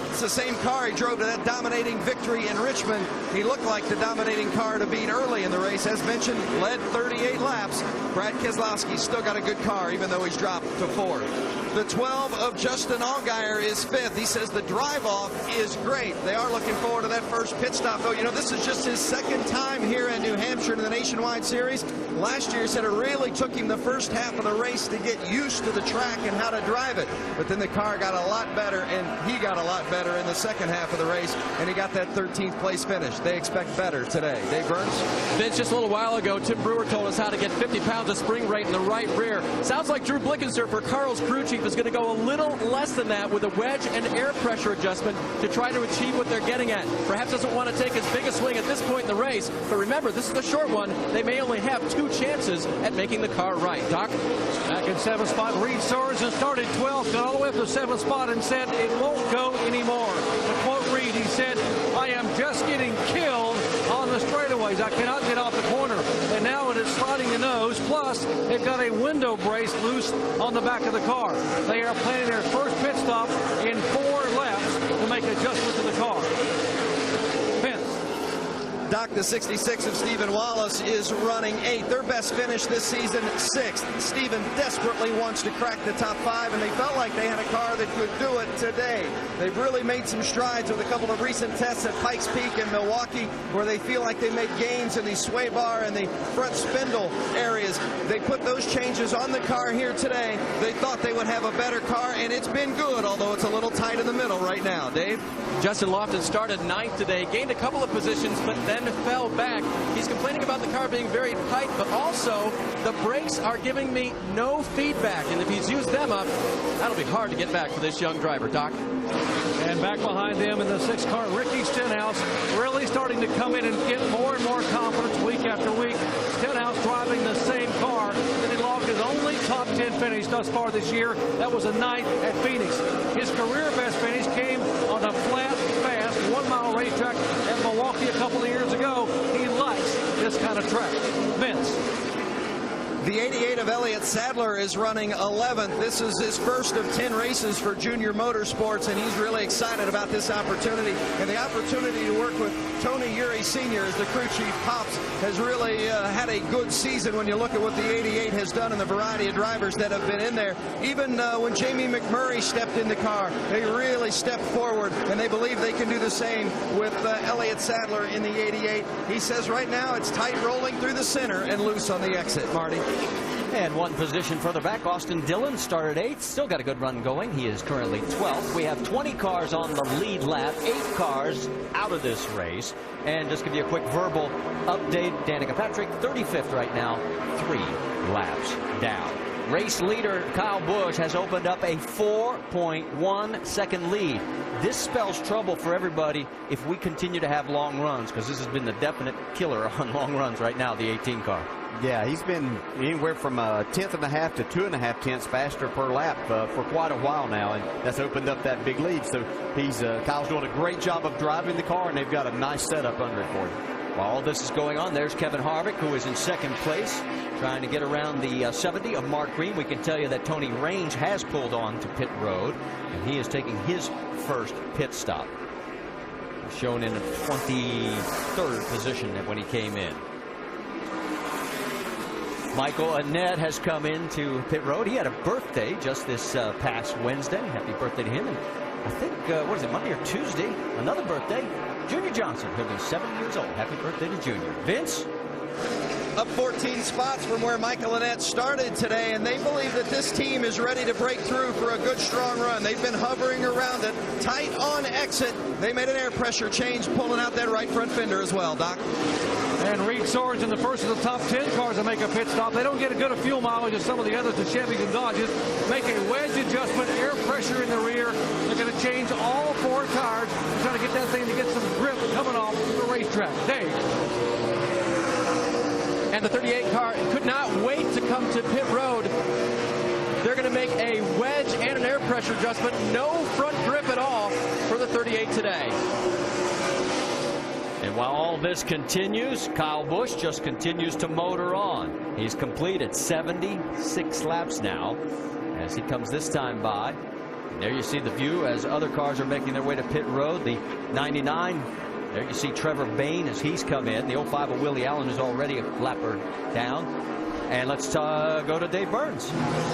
It's the same car he drove to that dominating victory in Richmond. He looked like the dominating car to beat early in the race. As mentioned, led 38 laps. Brad Keselowski still got a good car, even though he's dropped to 4th. The 12 of Justin Allgaier is 5th. He says the drive-off is great. They are looking forward to that first pit stop, though. You know, this is just his 2nd time here in New Hampshire in the Nationwide Series. Last year, he said it really took him the first half of the race to get used to the track and how to drive it. But then the car got a lot better, and he got a lot better in the second half of the race, and he got that 13th place finish. They expect better today. Dave Burns? Vince, just a little while ago, Tim Brewer told us how to get 50 pounds of spring rate in the right rear. Sounds like Drew Blickensurfer, Carl's crew chief, is going to go a little less than that with a wedge and air pressure adjustment to try to achieve what they're getting at. Perhaps doesn't want to take as big a swing at this point in the race, but remember, this is the short one. They may only have 2 chances at making the car right. Doc? Back in 7th spot, Reed Sorensen started 12th, got all the way up to 7th spot and said it won't go anymore. To quote Reed, he said, I am just getting killed on the straightaways. I cannot get off the corner. And now it is sliding the nose. Plus, they've got a window brace loose on the back of the car. They are planning their first pit stop in 4 laps to make adjustments to the car. Doc, the 66 of Stephen Wallace is running 8th. Their best finish this season, 6th. Stephen desperately wants to crack the top 5, and they felt like they had a car that could do it today. They've really made some strides with a couple of recent tests at Pikes Peak and Milwaukee, where they feel like they made gains in the sway bar and the front spindle areas. They put those changes on the car here today. They thought they would have a better car, and it's been good, although it's a little tight in the middle right now. Dave? Justin Lofton started 9th today, gained a couple of positions, but then fell back. He's complaining about the car being very tight, but also the brakes are giving me no feedback, and if he's used them up, that'll be hard to get back for this young driver. Doc? And back behind them in the 6th car, Ricky Stenhouse really starting to come in and get more and more confidence week after week. Stenhouse driving the same car that he logged his only top 10 finish thus far this year. That was a 9th at Phoenix. His career best finish came on a flat, fast, 1-mile racetrack at Milwaukee a couple of years ago. He likes this kind of track. Vince? The 88 of Elliott Sadler is running 11th. This is his first of 10 races for Junior Motorsports, and he's really excited about this opportunity. And the opportunity to work with Tony Uri Sr. as the crew chief. Pops has really had a good season when you look at what the 88 has done and the variety of drivers that have been in there. Even when Jamie McMurray stepped in the car, they really stepped forward, and they believe they can do the same with Elliott Sadler in the 88. He says right now it's tight rolling through the center and loose on the exit. Marty? And one position further back, Austin Dillon started 8th. Still got a good run going. He is currently 12th. We have 20 cars on the lead lap, 8 cars out of this race. And just give you a quick verbal update. Danica Patrick, 35th right now, 3 laps down. Race leader Kyle Busch has opened up a 4.1 second lead. This spells trouble for everybody if we continue to have long runs, because this has been the definite killer on long runs right now, the 18 car. Yeah, he's been anywhere from a 1/10.5 to 2.5 tenths faster per lap for quite a while now, and that's opened up that big lead. So Kyle's doing a great job of driving the car, and they've got a nice setup under it for him. While all this is going on, there's Kevin Harvick, who is in 2nd place, trying to get around the 70 of Mark Green. We can tell you that Tony Range has pulled on to pit road, and he is taking his first pit stop. Shown in a 23rd position when he came in. Michael Annett has come into pit road. He had a birthday just this past Wednesday. Happy birthday to him. And I think, what is it, Monday or Tuesday? Another birthday. Junior Johnson, he'll be 7 years old. Happy birthday to Junior. Vince? Up 14 spots from where Michael Annett started today, and they believe that this team is ready to break through for a good, strong run. They've been hovering around it. Tight on exit. They made an air pressure change, pulling out that right front fender as well, Doc. And Reed Sorensen, the first of the top 10 cars to make a pit stop. They don't get a good fuel mileage as some of the others, the Chevys and Dodges. Make a wedge adjustment, air pressure in the rear. They're going to change all 4 tires, trying to get that thing to get some grip coming off the racetrack. Dave? And the 38 car could not wait to come to pit road. They're going to make a wedge and an air pressure adjustment. No front grip at all for the 38 today. And while all this continues, Kyle Busch just continues to motor on. He's completed 76 laps now as he comes this time by. And there you see the view as other cars are making their way to pit road. The 99, there you see Trevor Bayne as he's come in. The 05 of Willie Allen is already a lapper down. And let's go to Dave Burns.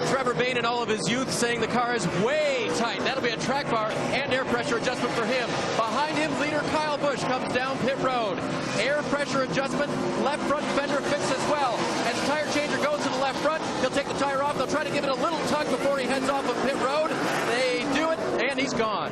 Trevor Bayne in all of his youth saying the car is way tight. That'll be a track bar and air pressure adjustment for him. Behind him, leader Kyle Busch comes down pit road. Air pressure adjustment, left front fender fixed as well. As the tire changer goes to the left front, he'll take the tire off. They'll try to give it a little tug before he heads off of pit road. They do it, and he's gone.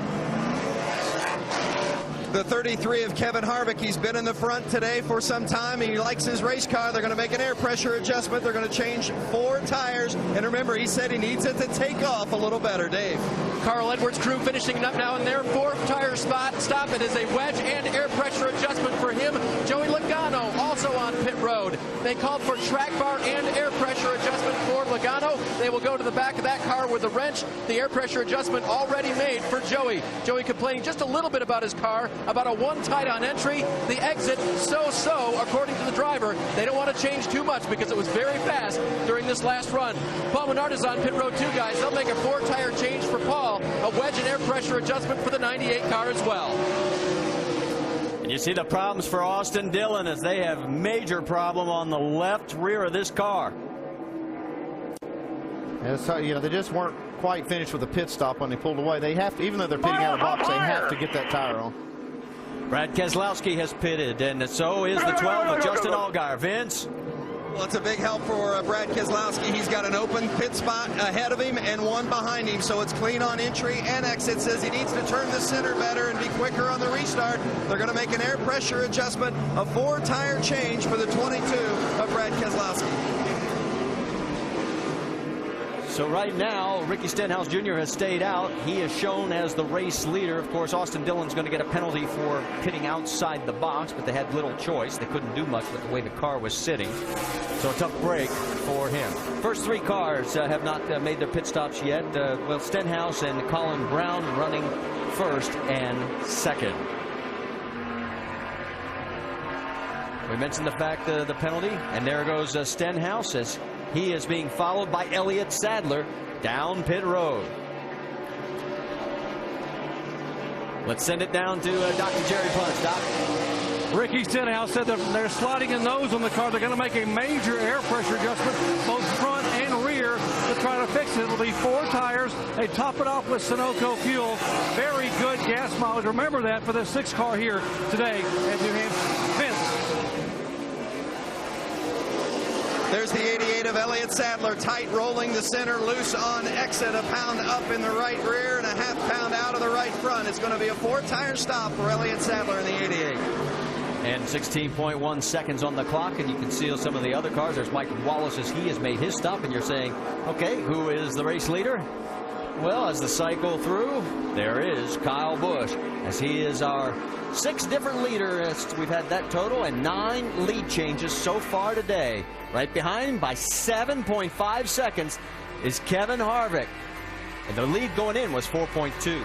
The 33 of Kevin Harvick. He's been in the front today for some time. He likes his race car. They're going to make an air pressure adjustment. They're going to change 4 tires. And remember, he said he needs it to take off a little better. Dave? Carl Edwards' crew finishing up now in their 4th tire spot. Stop. It is a wedge and air pressure adjustment for him. Joey Logano also on pit road. They called for track bar and air pressure adjustment for Logano. They will go to the back of that car with a wrench. The air pressure adjustment already made for Joey. Joey complaining just a little bit about his car, about a 1 tight on entry. The exit, so-so, according to the driver. They don't want to change too much because it was very fast during this last run. Paul Menard is on pit road too, guys. They'll make a 4 tire change for Paul. A wedge and air pressure adjustment for the 98 car as well. And You see the problems for Austin Dillon as they have major problem on the left rear of this car. And so, you know, they just weren't quite finished with the pit stop when they pulled away. They have to, even though they're pitting out of the box, they have to get that tire on. Brad Keselowski has pitted, and so is the 12 of Justin Allgaier. Vince? Well, it's a big help for Brad Keselowski. He's got an open pit spot ahead of him and one behind him, so it's clean on entry and exit. Says he needs to turn the center better and be quicker on the restart. They're going to make an air pressure adjustment, a 4-tire change for the 22 of Brad Keselowski. So right now, Ricky Stenhouse Jr. has stayed out. He is shown as the race leader. Of course, Austin Dillon's going to get a penalty for pitting outside the box, but they had little choice. They couldn't do much with the way the car was sitting. So a tough break for him. First 3 cars have not made their pit stops yet. Well, Stenhouse and Colin Brown running first and second. We mentioned the fact the penalty, and there goes Stenhouse as he is being followed by Elliott Sadler down pit road. Let's send it down to Dr. Jerry Punch. Doc. Ricky Stenhouse said that they're sliding a nose on the car. They're going to make a major air pressure adjustment, both front and rear, to try to fix it. It'll be 4 tires. They top it off with Sunoco fuel. Very good gas mileage. Remember that for the 6th car here today at New Hampshire. Vince. There's the 88 of Elliott Sadler, tight rolling the center, loose on exit, a pound up in the right rear and a ½ pound out of the right front. It's going to be a 4-tire stop for Elliott Sadler in the 88. And 16.1 seconds on the clock, and you can see some of the other cars. There's Mike Wallace as he has made his stop, and you're saying, okay, who is the race leader? Well, as the cycle through, there is Kyle Busch, as he is our 6th different leader. We've had that total, and 9 lead changes so far today. Right behind him by 7.5 seconds is Kevin Harvick, and the lead going in was 4.2.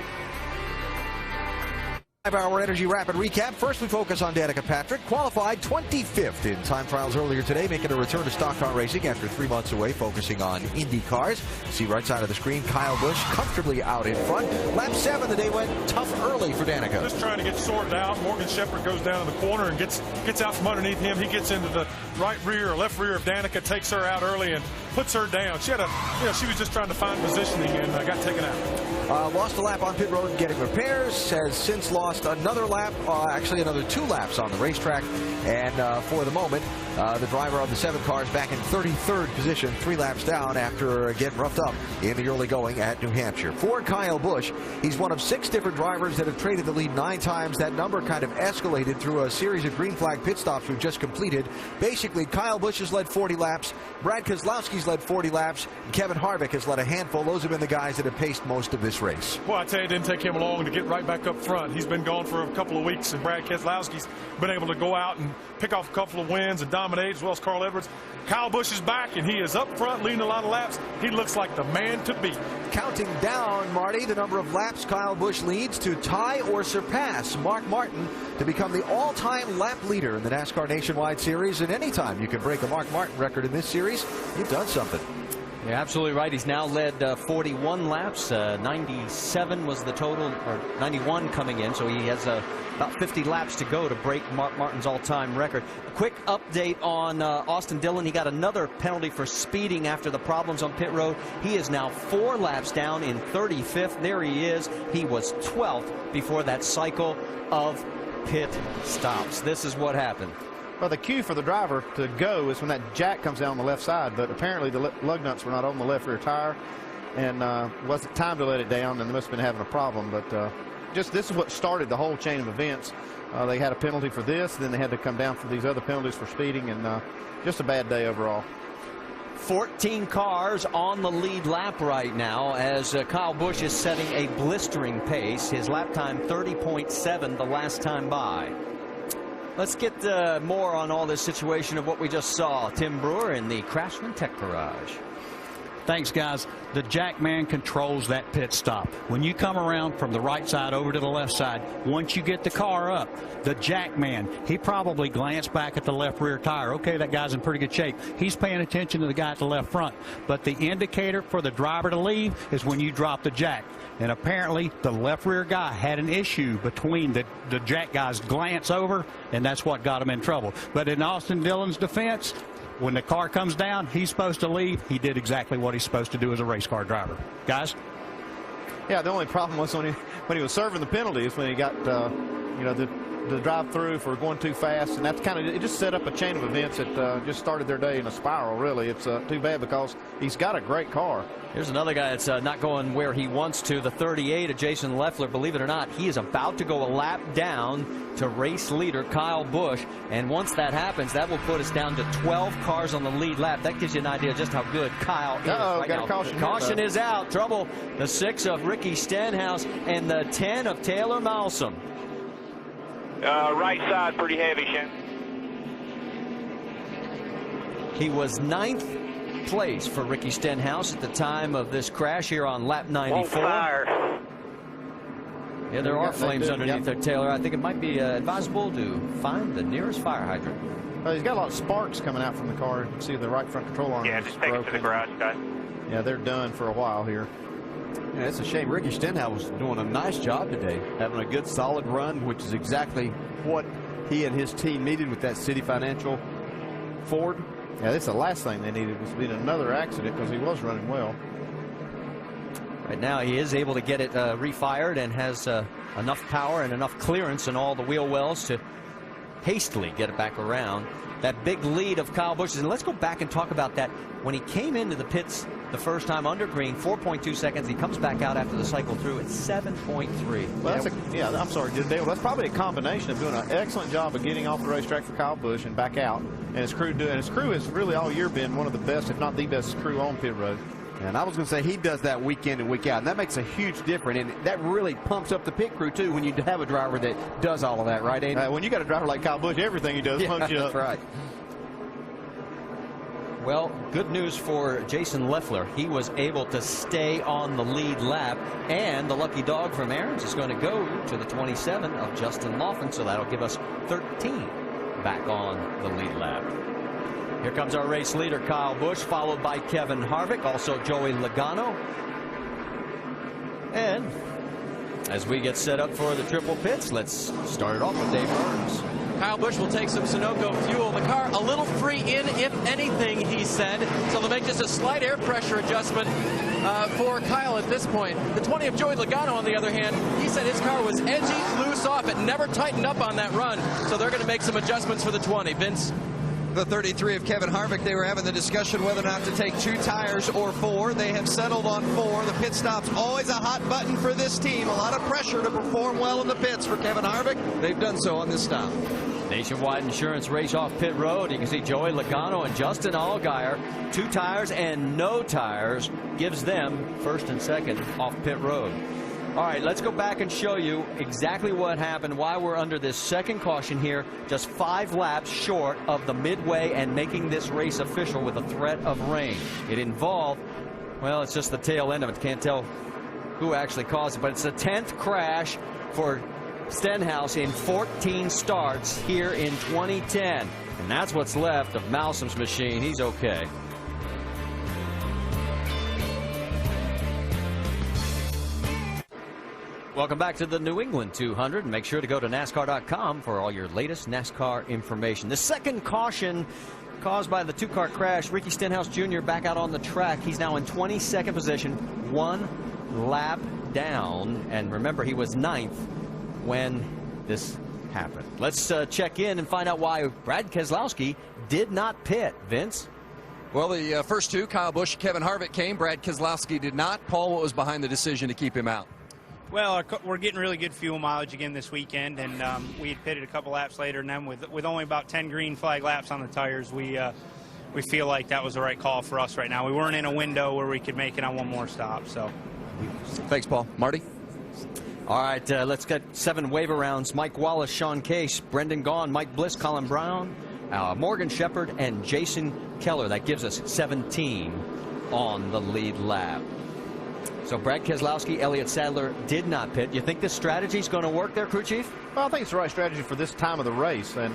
5-hour Energy Rapid Recap. First, we focus on Danica Patrick, qualified 25th in time trials earlier today, making a return to stock car racing after 3 months away, focusing on Indy cars. See right side of the screen, Kyle Busch comfortably out in front. Lap 7, the day went tough early for Danica. Just trying to get sorted out. Morgan Shepherd goes down in the corner and gets out from underneath him. He gets into the right rear or left rear of Danica, takes her out early and puts her down. She had she was just trying to find positioning and got taken out. Lost a lap on pit road getting repairs, has since lost another lap, actually another 2 laps on the racetrack, and for the moment, the driver of the 7 cars back in 33rd position, 3 laps down after getting roughed up in the early going at New Hampshire. For Kyle Busch, he's one of 6 different drivers that have traded the lead 9 times. That number kind of escalated through a series of green flag pit stops we've just completed. Basically, Kyle Busch has led 40 laps, Brad Keselowski's led 40 laps, and Kevin Harvick has led a handful. Those have been the guys that have paced most of this race. Well, I tell you, it didn't take him long to get right back up front. He's been gone for a couple of weeks, and Brad Keselowski's been able to go out and pick off a couple of wins and dominate, as well as Carl Edwards. Kyle Busch is back, and he is up front leading a lot of laps. He looks like the man to beat. Counting down, Marty, the number of laps Kyle Busch leads to tie or surpass Mark Martin to become the all-time lap leader in the NASCAR Nationwide Series. And anytime you can break a Mark Martin record in this series, you've done something. You're absolutely right. He's now led 41 laps. 97 was the total, or 91 coming in, so he has about 50 laps to go to break Mark Martin's all-time record. A quick update on Austin Dillon. He got another penalty for speeding after the problems on pit road. He is now 4 laps down in 35th. There he is. He was 12th before that cycle of pit stops. This is what happened. Well, the cue for the driver to go is when that jack comes down on the left side, but apparently the lug nuts were not on the left rear tire, and wasn't time to let it down, and they must have been having a problem. But just this is what started the whole chain of events. They had a penalty for this, then they had to come down for these other penalties for speeding, and just a bad day overall. 14 cars on the lead lap right now as Kyle Busch is setting a blistering pace. His lap time 30.7 the last time by. Let's get more on all this situation of what we just saw. Tim Brewer in the Craftsman Tech Garage. Thanks, guys. The jack man controls that pit stop. When you come around from the right side over to the left side, once you get the car up, the jack man, he probably glanced back at the left rear tire. Okay, that guy's in pretty good shape. He's paying attention to the guy at the left front. But the indicator for the driver to leave is when you drop the jack. And apparently the left rear guy had an issue between the jack guy's glance over, and that's what got him in trouble. But in Austin Dillon's defense, when the car comes down, he's supposed to leave. He did exactly what he's supposed to do as a race car driver. Guys? Yeah, the only problem was when he was serving the penalties, when he got, you know, the drive through for going too fast, and that's kind of, it just set up a chain of events that just started their day in a spiral, really. It's too bad because he's got a great car. Here's another guy that's not going where he wants to. The 38 of Jason Leffler, believe it or not, he is about to go a lap down to race leader Kyle Busch. And once that happens, that will put us down to 12 cars on the lead lap. That gives you an idea just how good Kyle is right now. Caution is out. Trouble. The 6 of Ricky Stenhouse and the 10 of Taylor Malsom. Right side pretty heavy, Shen. He was 9th place for Ricky Stenhouse at the time of this crash here on lap 94. Yeah, there are flames underneath there, Taylor. I think it might be advisable to find the nearest fire hydrant. He's got a lot of sparks coming out from the car. You can see the right front control arm. Yeah, just take it to the garage, guys. Yeah, they're done for a while here. Yeah, it's a shame. Ricky Stenhouse was doing a nice job today, having a good solid run, which is exactly what he and his team needed with that City Financial Ford. Yeah, that's the last thing they needed, was to be in another accident, because he was running well. Right now he is able to get it refired and has enough power and enough clearance in all the wheel wells to hastily get it back around. That big lead of Kyle Busch's, and let's go back and talk about that. When he came into the pits the first time under green, 4.2 seconds. He comes back out after the cycle through at 7.3. Well, I'm sorry, Dale. That's probably a combination of doing an excellent job of getting off the racetrack for Kyle Busch and back out, and his crew doing. His crew has really all year been one of the best, if not the best, crew on pit road. And I was going to say, he does that week in and week out, and that makes a huge difference, and that really pumps up the pit crew too when you have a driver that does all of that, right, Andy? When you got a driver like Kyle Busch, everything he does pumps you up. That's right. Well, good news for Jason Leffler. He was able to stay on the lead lap, and the lucky dog from Aaron's is going to go to the 27 of Justin Laughlin, so that'll give us 13 back on the lead lap. Here comes our race leader, Kyle Busch, followed by Kevin Harvick, also Joey Logano. And as we get set up for the triple pits, let's start it off with Dave Burns. Kyle Busch will take some Sunoco fuel. The car a little free in, if anything, he said. So they'll make just a slight air pressure adjustment for Kyle at this point. The 20 of Joey Logano, on the other hand, he said his car was edgy, loose off. It never tightened up on that run. So they're going to make some adjustments for the 20. Vince? The 33 of Kevin Harvick, they were having the discussion whether or not to take 2 tires or 4. They have settled on 4. The pit stop's always a hot button for this team. A lot of pressure to perform well in the pits for Kevin Harvick. They've done so on this stop. Nationwide Insurance race off pit road. You can see Joey Logano and Justin Allgaier. 2 tires and no tires gives them first and second off pit road. All right, let's go back and show you exactly what happened, why we're under this second caution here, just 5 laps short of the midway and making this race official with a threat of rain. It involved, well, it's just the tail end of it. Can't tell who actually caused it, but it's the 10th crash for Stenhouse in 14 starts here in 2010. And that's what's left of Malsom's machine. He's okay. Welcome back to the New England 200. Make sure to go to NASCAR.com for all your latest NASCAR information. The second caution caused by the 2-car crash. Ricky Stenhouse Jr. back out on the track. He's now in 22nd position, 1 lap down. And remember, he was 9th when this happened. Let's check in and find out why Brad Keselowski did not pit. Vince? Well, the first 2, Kyle Busch, Kevin Harvick came. Brad Keselowski did not. Paul, what was behind the decision to keep him out? Well, we're getting really good fuel mileage again this weekend, and we had pitted a couple laps later, and then with only about 10 green flag laps on the tires, we feel like that was the right call for us right now. We weren't in a window where we could make it on one more stop. So, thanks, Paul. Marty? All right, let's get 7 waiver rounds. Mike Wallace, Sean Case, Brendan Gaughan, Mike Bliss, Colin Brown, Morgan Shepherd, and Jason Keller. That gives us 17. on the lead lap. So Brad Keselowski, Elliott Sadler did not pit. You think this strategy is going to work there, crew chief? Well, I think it's the right strategy for this time of the race. And,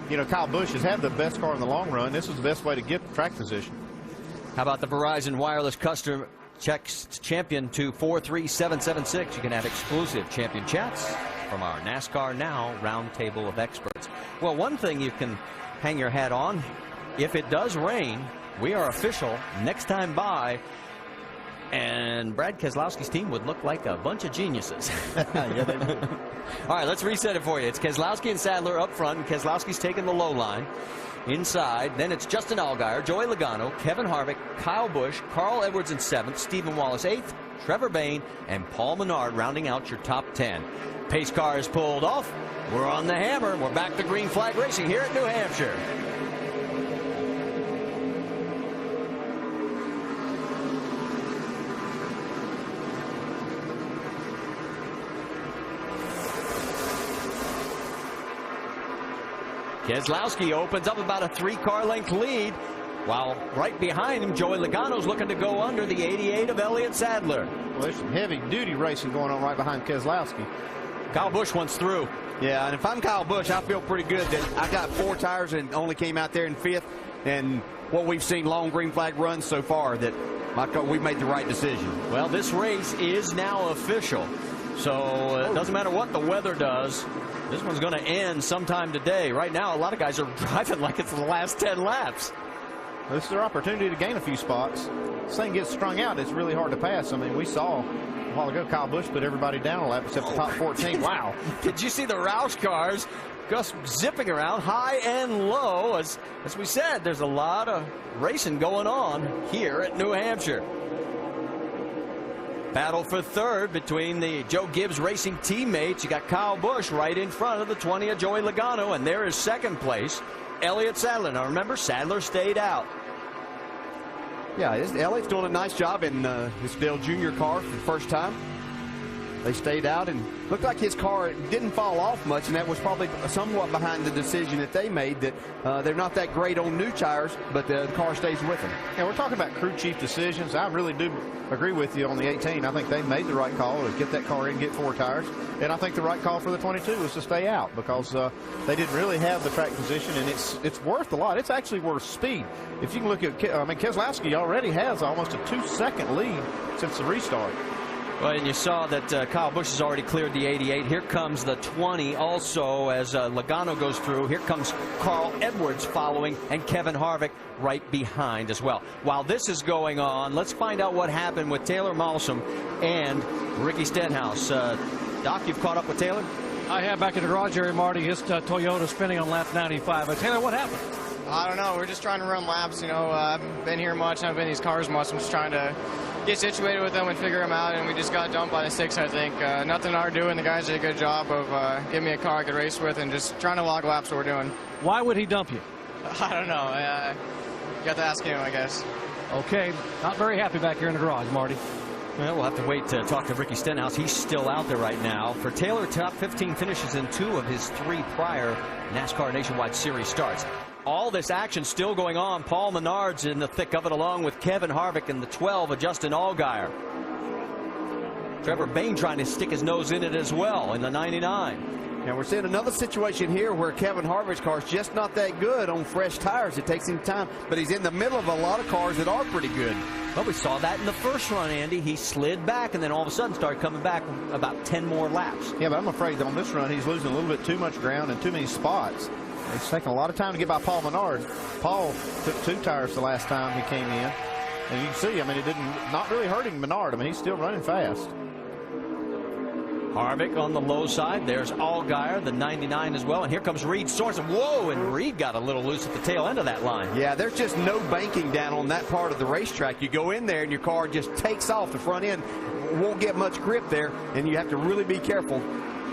you know, Kyle Busch has had the best car in the long run. This is the best way to get track position. How about the Verizon Wireless Custom Checks Champion to 43776? You can have exclusive champion chats from our NASCAR Now roundtable of experts. Well, one thing you can hang your hat on, if it does rain, we are official next time by. And Brad Keselowski's team would look like a bunch of geniuses. Yeah, they would. All right, let's reset it for you. It's Keselowski and Sadler up front, and Keselowski's taking the low line. Inside, then it's Justin Allgaier, Joey Logano, Kevin Harvick, Kyle Busch, Carl Edwards in 7th, Stephen Wallace 8th, Trevor Bayne, and Paul Menard rounding out your top 10. Pace car is pulled off. We're on the hammer. We're back to green flag racing here at New Hampshire. Keselowski opens up about a 3-car length lead, while right behind him, Joey Logano's looking to go under the 88 of Elliott Sadler. Well, there's some heavy-duty racing going on right behind Keselowski. Kyle Busch wants through. Yeah, and if I'm Kyle Busch, I feel pretty good that I got 4 tires and only came out there in 5th. And what we've seen long green flag runs so far, that we made the right decision. Well, this race is now official, so it doesn't matter what the weather does. This one's going to end sometime today. Right now, a lot of guys are driving like it's the last 10 laps. This is their opportunity to gain a few spots. This thing gets strung out, it's really hard to pass. I mean, we saw a while ago Kyle Busch put everybody down a lap except the top 14. Wow. Did you see the Roush cars just zipping around high and low? As we said, there's a lot of racing going on here at New Hampshire. Battle for third between the Joe Gibbs Racing teammates. You got Kyle Busch right in front of the 20 of Joey Logano, and there is second place, Elliott Sadler. Now remember, Sadler stayed out. Yeah, Elliott's doing a nice job in his Dale Jr. car for the first time. They stayed out and looked like his car didn't fall off much, and that was probably somewhat behind the decision that they made, that they're not that great on new tires, but the car stays with them. Yeah, we're talking about crew chief decisions. I really do agree with you on the 18. I think they made the right call to get that car in, get 4 tires. And I think the right call for the 22 was to stay out, because they didn't really have the track position, and it's worth a lot. It's actually worth speed. If you can look at, Keselowski already has almost a 2-second lead since the restart. Well, and you saw that Kyle Busch has already cleared the 88. Here comes the 20 also as Logano goes through. Here comes Carl Edwards following, and Kevin Harvick right behind as well. While this is going on, let's find out what happened with Taylor Malsom and Ricky Stenhouse. Doc, you've caught up with Taylor? I have, back in the garage area, Marty. His Toyota spinning on lap 95. Taylor, what happened? I don't know. We're just trying to run laps. You know, I haven't been here much. I haven't been in these cars much. I'm just trying to get situated with them and figure them out, and we just got dumped by the 6, I think. Nothing hard doing. The guys did a good job of giving me a car I could race with and just trying to log laps what we're doing. Why would he dump you? I don't know. You got to ask him, I guess. Okay. Not very happy back here in the garage, Marty. Well, we'll have to wait to talk to Ricky Stenhouse. He's still out there right now. For Taylor, top 15 finishes in 2 of his 3 prior NASCAR Nationwide Series starts. All this action still going on. Paul Menard's in the thick of it, along with Kevin Harvick and the 12 of Justin Allgaier. Trevor Bayne trying to stick his nose in it as well in the 99. Now we're seeing another situation here where Kevin Harvick's car is just not that good on fresh tires. It takes him time, but he's in the middle of a lot of cars that are pretty good. Well, we saw that in the first run, Andy. He slid back and then all of a sudden started coming back about 10 more laps. Yeah, but I'm afraid on this run he's losing a little bit too much ground and too many spots. It's taking a lot of time to get by Paul Menard. Paul took 2 tires the last time he came in. And you can see, I mean, it not really hurting Menard. I mean, he's still running fast. Harvick on the low side. There's Allgaier, the 99 as well. And here comes Reed Sorenson. Whoa, and Reed got a little loose at the tail end of that line. Yeah, there's just no banking down on that part of the racetrack. You go in there and your car just takes off the front end. Won't get much grip there, and you have to really be careful.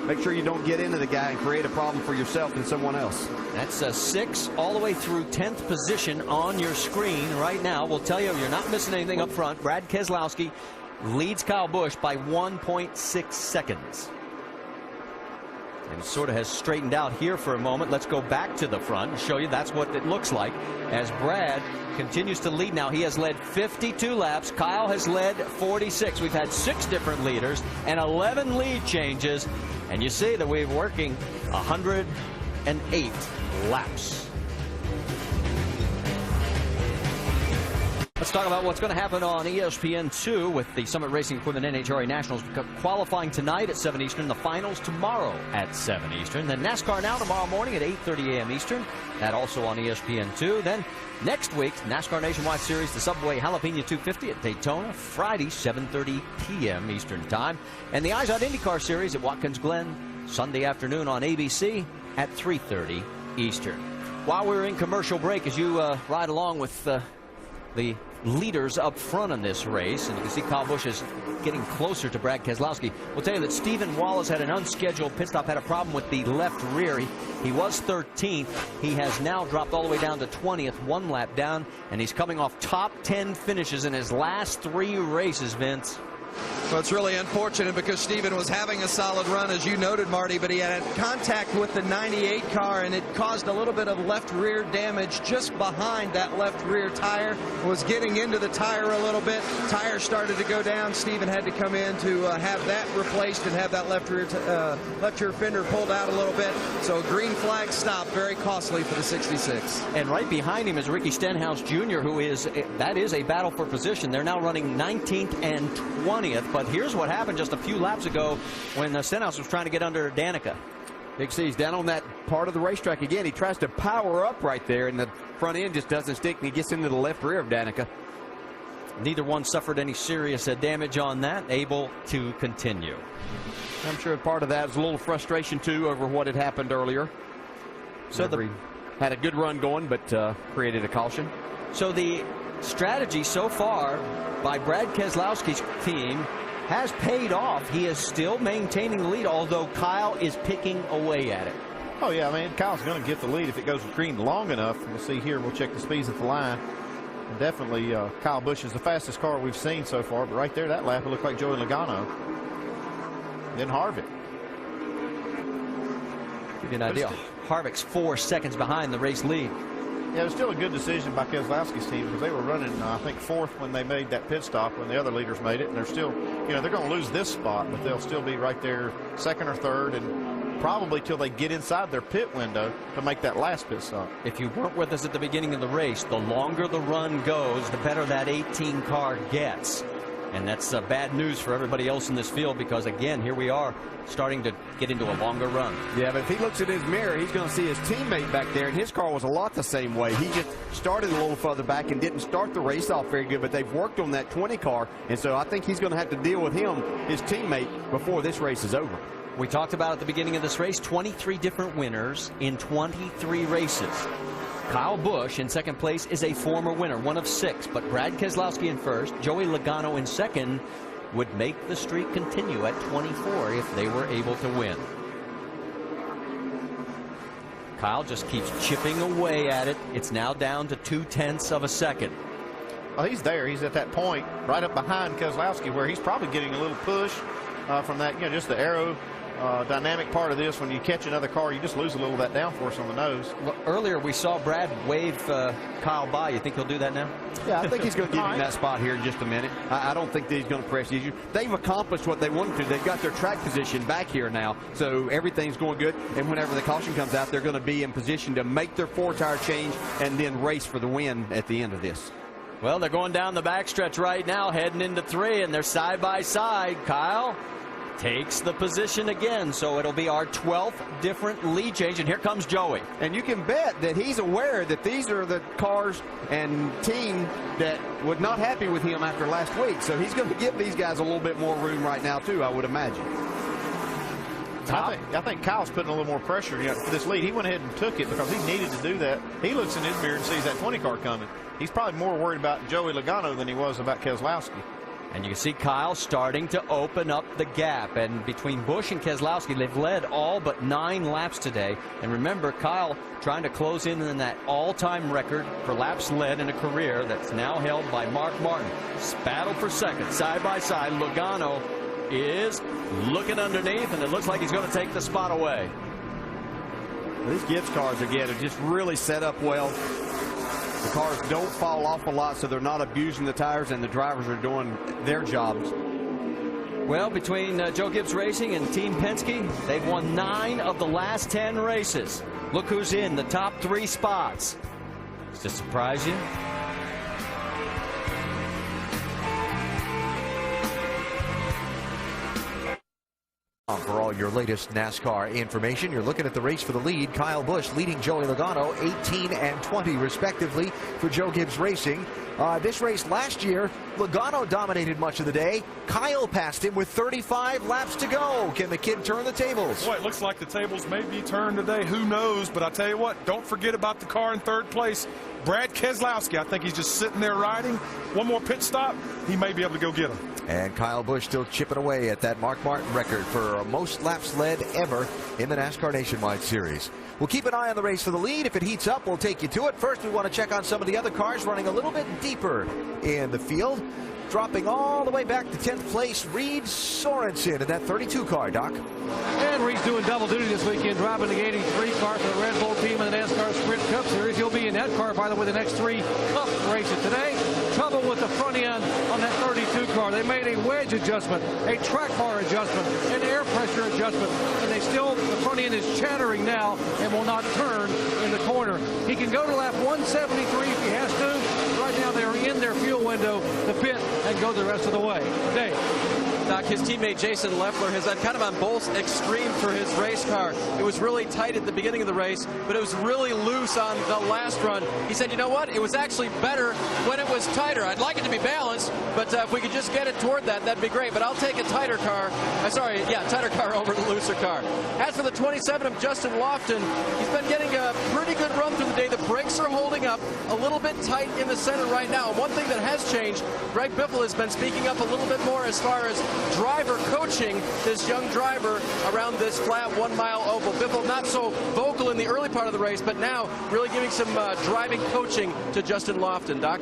Make sure you don't get into the guy and create a problem for yourself and someone else. That's a 6 all the way through 10th position on your screen right now. We'll tell you, you're not missing anything up front. Brad Keselowski leads Kyle Busch by 1.6 seconds. and sort of has straightened out here for a moment. Let's go back to the front and show you that's what it looks like as Brad continues to lead now. He has led 52 laps. Kyle has led 46. We've had 6 different leaders and 11 lead changes, and you see that we're working 108 laps. Let's talk about what's going to happen on ESPN2 with the Summit Racing Equipment NHRA Nationals qualifying tonight at 7 Eastern. The finals tomorrow at 7 Eastern. Then NASCAR Now tomorrow morning at 8:30 a.m. Eastern. That also on ESPN2. Then next week, NASCAR Nationwide Series, the Subway Jalapeno 250 at Daytona, Friday, 7:30 p.m. Eastern Time. And the Eyes on IndyCar Series at Watkins Glen, Sunday afternoon on ABC at 3:30 Eastern. While we're in commercial break, as you ride along with the leaders up front in this race, and you can see Kyle Busch is getting closer to Brad Keselowski. We'll tell you that Stephen Wallace had an unscheduled pit stop, had a problem with the left rear. He was 13th. He has now dropped all the way down to 20th, 1 lap down, and he's coming off top 10 finishes in his last 3 races, Vince. Well, it's really unfortunate because Stephen was having a solid run, as you noted, Marty, but he had contact with the 98 car, and it caused a little bit of left rear damage just behind that left rear tire. Was getting into the tire a little bit. Tire started to go down. Stephen had to come in to have that replaced and have that left rear fender pulled out a little bit. So green flag stop, very costly for the 66. And right behind him is Ricky Stenhouse Jr., who is, that is a battle for position. They're now running 19th and 20th. But here's what happened just a few laps ago when Stenhouse was trying to get under Danica. Big C's down on that part of the racetrack again. He tries to power up right there, and the front end just doesn't stick, and he gets into the left rear of Danica. Neither one suffered any serious damage on that, able to continue. I'm sure part of that was a little frustration, too, over what had happened earlier. So he had a good run going, but created a caution. So the strategy so far by Brad Keselowski's team has paid off. He is still maintaining the lead, although Kyle is picking away at it. Oh, yeah, man, Kyle's going to get the lead if it goes green long enough. We'll see here. We'll check the speeds at the line. And definitely, Kyle Busch is the fastest car we've seen so far. But right there, that lap, it looked like Joey Logano. Then Harvick. Give you an idea. Harvick's 4 seconds behind the race lead. Yeah, it was still a good decision by Keselowski's team because they were running, I think, 4th when they made that pit stop when the other leaders made it. And they're still, you know, they're going to lose this spot, but they'll still be right there 2nd or 3rd and probably till they get inside their pit window to make that last pit stop. If you weren't with us at the beginning of the race, the longer the run goes, the better that 18 car gets. And that's bad news for everybody else in this field because, again, here we are starting to get into a longer run. Yeah, but if he looks at his mirror, he's going to see his teammate back there, and his car was a lot the same way. He just started a little further back and didn't start the race off very good, but they've worked on that 20 car, and so I think he's going to have to deal with him, his teammate, before this race is over. We talked about at the beginning of this race, 23 different winners in 23 races. Kyle Busch in second place is a former winner, 1 of 6, but Brad Keselowski in first, Joey Logano in second, would make the streak continue at 24 if they were able to win. Kyle just keeps chipping away at it. It's now down to 0.2 of a second. Well, he's there. He's at that point right up behind Keselowski where he's probably getting a little push from that, you know, just the aero dynamic part of this. When you catch another car, you just lose a little of that downforce on the nose. Well, earlier we saw Brad wave Kyle by. You think he'll do that now? Yeah, I think he's going to give him that spot here in just a minute. I don't think that he's going to press you. They've accomplished what they wanted to. They've got their track position back here now, so everything's going good. And whenever the caution comes out, they're going to be in position to make their 4-tire change and then race for the win at the end of this. Well, they're going down the backstretch right now, heading into 3, and they're side by side. Kyle takes the position again, so it'll be our 12th different lead change, and here comes Joey. And you can bet that he's aware that these are the cars and team that were not happy with him after last week, so he's going to give these guys a little bit more room right now too, I would imagine. I think Kyle's putting a little more pressure, you know, for this lead. He went ahead and took it because he needed to do that. He looks in his mirror and sees that 20 car coming. He's probably more worried about Joey Logano than he was about Keselowski. And you can see Kyle starting to open up the gap. And between Busch and Keselowski, they've led all but 9 laps today. And remember, Kyle trying to close in on that all-time record for laps led in a career that's now held by Mark Martin. Battle for second, side by side. Logano is looking underneath, and it looks like he's going to take the spot away. These Gibbs cars, again, are just really set up well. The cars don't fall off a lot, so they're not abusing the tires, and the drivers are doing their jobs. Well, between Joe Gibbs Racing and Team Penske, they've won 9 of the last 10 races. Look who's in the top 3 spots. Does this surprise you? For all your latest NASCAR information, you're looking at the race for the lead. Kyle Busch leading Joey Logano 18 and 20 respectively for Joe Gibbs Racing. This race last year, Logano dominated much of the day. Kyle passed him with 35 laps to go. Can the kid turn the tables? Boy, it looks like the tables may be turned today. Who knows? But I tell you what, don't forget about the car in 3rd place. Brad Keselowski, I think he's just sitting there riding. One more pit stop, he may be able to go get him. And Kyle Busch still chipping away at that Mark Martin record for most laps led ever in the NASCAR Nationwide Series. We'll keep an eye on the race for the lead. If it heats up, we'll take you to it. First, we want to check on some of the other cars running a little bit deeper in the field. Dropping all the way back to 10th place, Reed Sorensen in that 32 car, Doc. And Reed's doing double duty this weekend, driving the 83 car for the Red Bull team in the NASCAR Sprint Cup Series. He'll be in that car, by the way, the next 3 Cup races today. Trouble with the front end on that 32 car. They made a wedge adjustment, a track bar adjustment, an air pressure adjustment, and the front end is chattering now and will not turn in the corner. He can go to lap 173 if he has to. Right now they're in their fuel window, the pit, and go the rest of the way. Dave. Doc, his teammate Jason Leffler has had kind of on both extremes for his race car. It was really tight at the beginning of the race, but it was really loose on the last run. He said, you know what? It was actually better when it was tighter. I'd like it to be balanced, but if we could just get it toward that, that'd be great. But I'll take a tighter car. Tighter car over the looser car. As for the 27 of Justin Lofton, he's been getting a pretty good run through the day. The brakes are holding up a little bit tight in the center right now. And one thing that has changed, Greg Biffle has been speaking up a little bit more as far as driver coaching this young driver around this flat 1 mile oval. Biffle not so vocal in the early part of the race, but now really giving some driving coaching to Justin Lofton. Doc?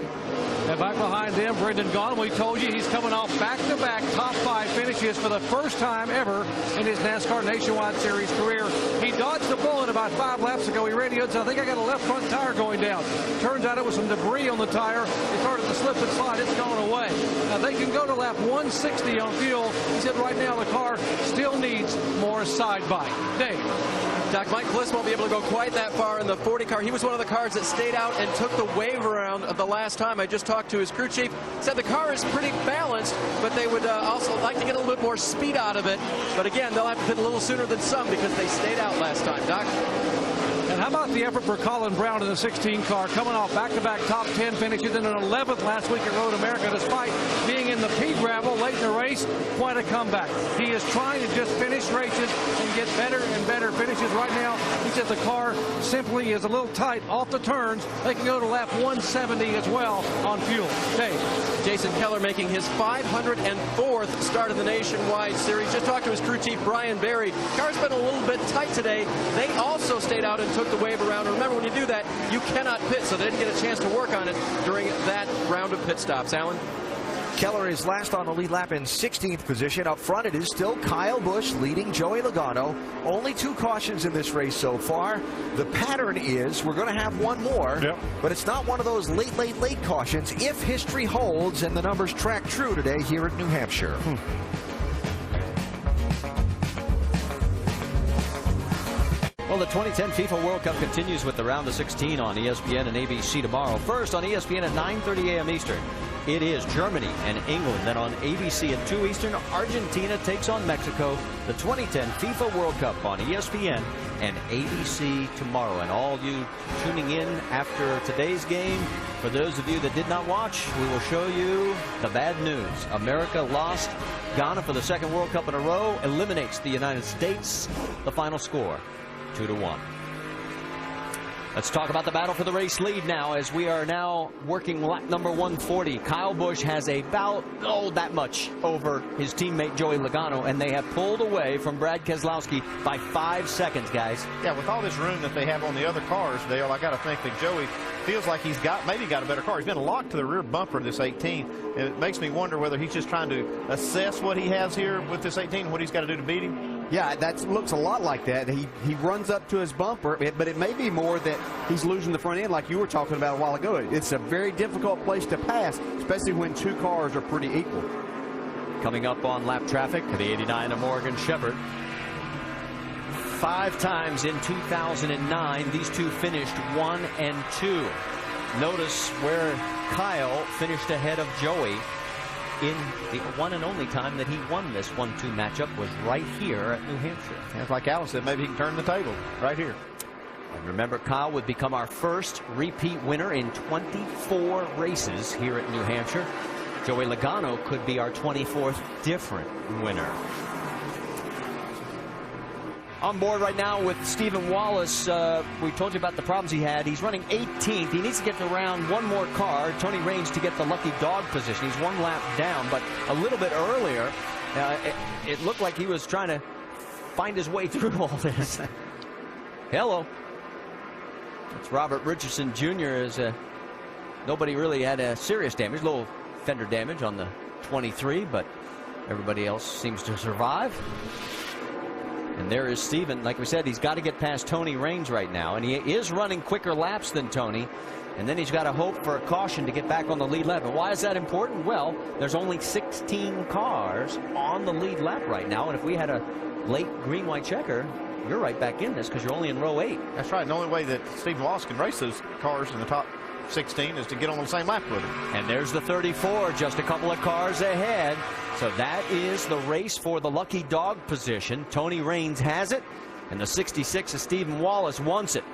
And back behind them, Brendan Gaughan. We told you he's coming off back-to-back top 5 finishes for the first time ever in his NASCAR Nationwide Series career. He dodged the bullet about 5 laps ago. He radioed, so I think I got a left front tire going down. Turns out it was some debris on the tire. It started to slip and slide. It's gone away. Now they can go to lap 160 on fuel. He said right now the car still needs more side bite. Dave. Doc, Mike Bliss won't be able to go quite that far in the 40 car. He was one of the cars that stayed out and took the wave around the last time. I just talked to his crew chief. Said the car is pretty balanced, but they would also like to get a little bit more speed out of it. But again, they'll have to pit a little sooner than some because they stayed out last time. Doc? And how about the effort for Colin Brown in the 16 car, coming off back-to-back top 10 finishes and an 11th last week at Road America, despite being in the pea gravel late in the race. Quite a comeback. He is trying to just finish races and get better and better finishes. Right now, he said the car simply is a little tight off the turns. They can go to lap 170 as well on fuel. Dave. Jason Keller making his 504th start of the Nationwide Series. Just talked to his crew chief, Brian Berry. Car's been a little bit tight today. They also stayed out and took the wave around. And remember, when you do that, you cannot pit, so they didn't get a chance to work on it during that round of pit stops. Alan? Keller is last on the lead lap in 16th position. Up front, it is still Kyle Busch leading Joey Logano. Only 2 cautions in this race so far. The pattern is we're going to have one more, but it's not one of those late cautions if history holds and the numbers track true today here at New Hampshire. Well, the 2010 FIFA World Cup continues with the round of 16 on ESPN and ABC tomorrow. First on ESPN at 9:30 a.m. Eastern, it is Germany and England. Then on ABC at 2 Eastern, Argentina takes on Mexico. The 2010 FIFA World Cup on ESPN and ABC tomorrow. And all you tuning in after today's game, for those of you that did not watch, we will show you the bad news. America lost. Ghana for the 2nd World Cup in a row eliminates the United States. The final score, 2-1. Let's talk about the battle for the race lead now, as we are now working lap number 140. Kyle Busch has about, that much over his teammate Joey Logano, and they have pulled away from Brad Keselowski by 5 seconds, guys. Yeah, with all this room that they have on the other cars, Dale, I got to think that Joey feels like he's maybe got a better car. He's been locked to the rear bumper of this 18. And it makes me wonder whether he's just trying to assess what he has here with this 18 and what he's got to do to beat him. Yeah, that looks a lot like that. He runs up to his bumper, but it may be more that he's losing the front end like you were talking about a while ago. It's a very difficult place to pass, especially when two cars are pretty equal. Coming up on lap traffic, the 89 of Morgan Shepherd. 5 times in 2009, these two finished 1 and 2. Notice where Kyle finished ahead of Joey. In the one and only time that he won this 1-2 matchup was right here at New Hampshire. And like Alan said, maybe he can turn the table right here. And remember, Kyle would become our first repeat winner in 24 races here at New Hampshire. Joey Logano could be our 24th different winner. On board right now with Stephen Wallace. We told you about the problems he had. He's running 18th. He needs to get around one more car, Tony Raines, to get the lucky dog position. He's 1 lap down, but a little bit earlier, it looked like he was trying to find his way through all this. Hello. It's Robert Richardson Jr. Nobody really had a serious damage. A little fender damage on the 23, but everybody else seems to survive. And there is Steven. Like we said, he's got to get past Tony Raines right now, and he is running quicker laps than Tony. And then he's got to hope for a caution to get back on the lead lap. And why is that important? Well, there's only 16 cars on the lead lap right now, and if we had a late green-white checker, you're right back in this because you're only in row 8. That's right. And the only way that Stephen Wallace can race those cars in the top 16 is to get on the same lap with him. And there's the 34, just a couple of cars ahead. So that is the race for the lucky dog position. Tony Raines has it, and the 66 of Stephen Wallace wants it.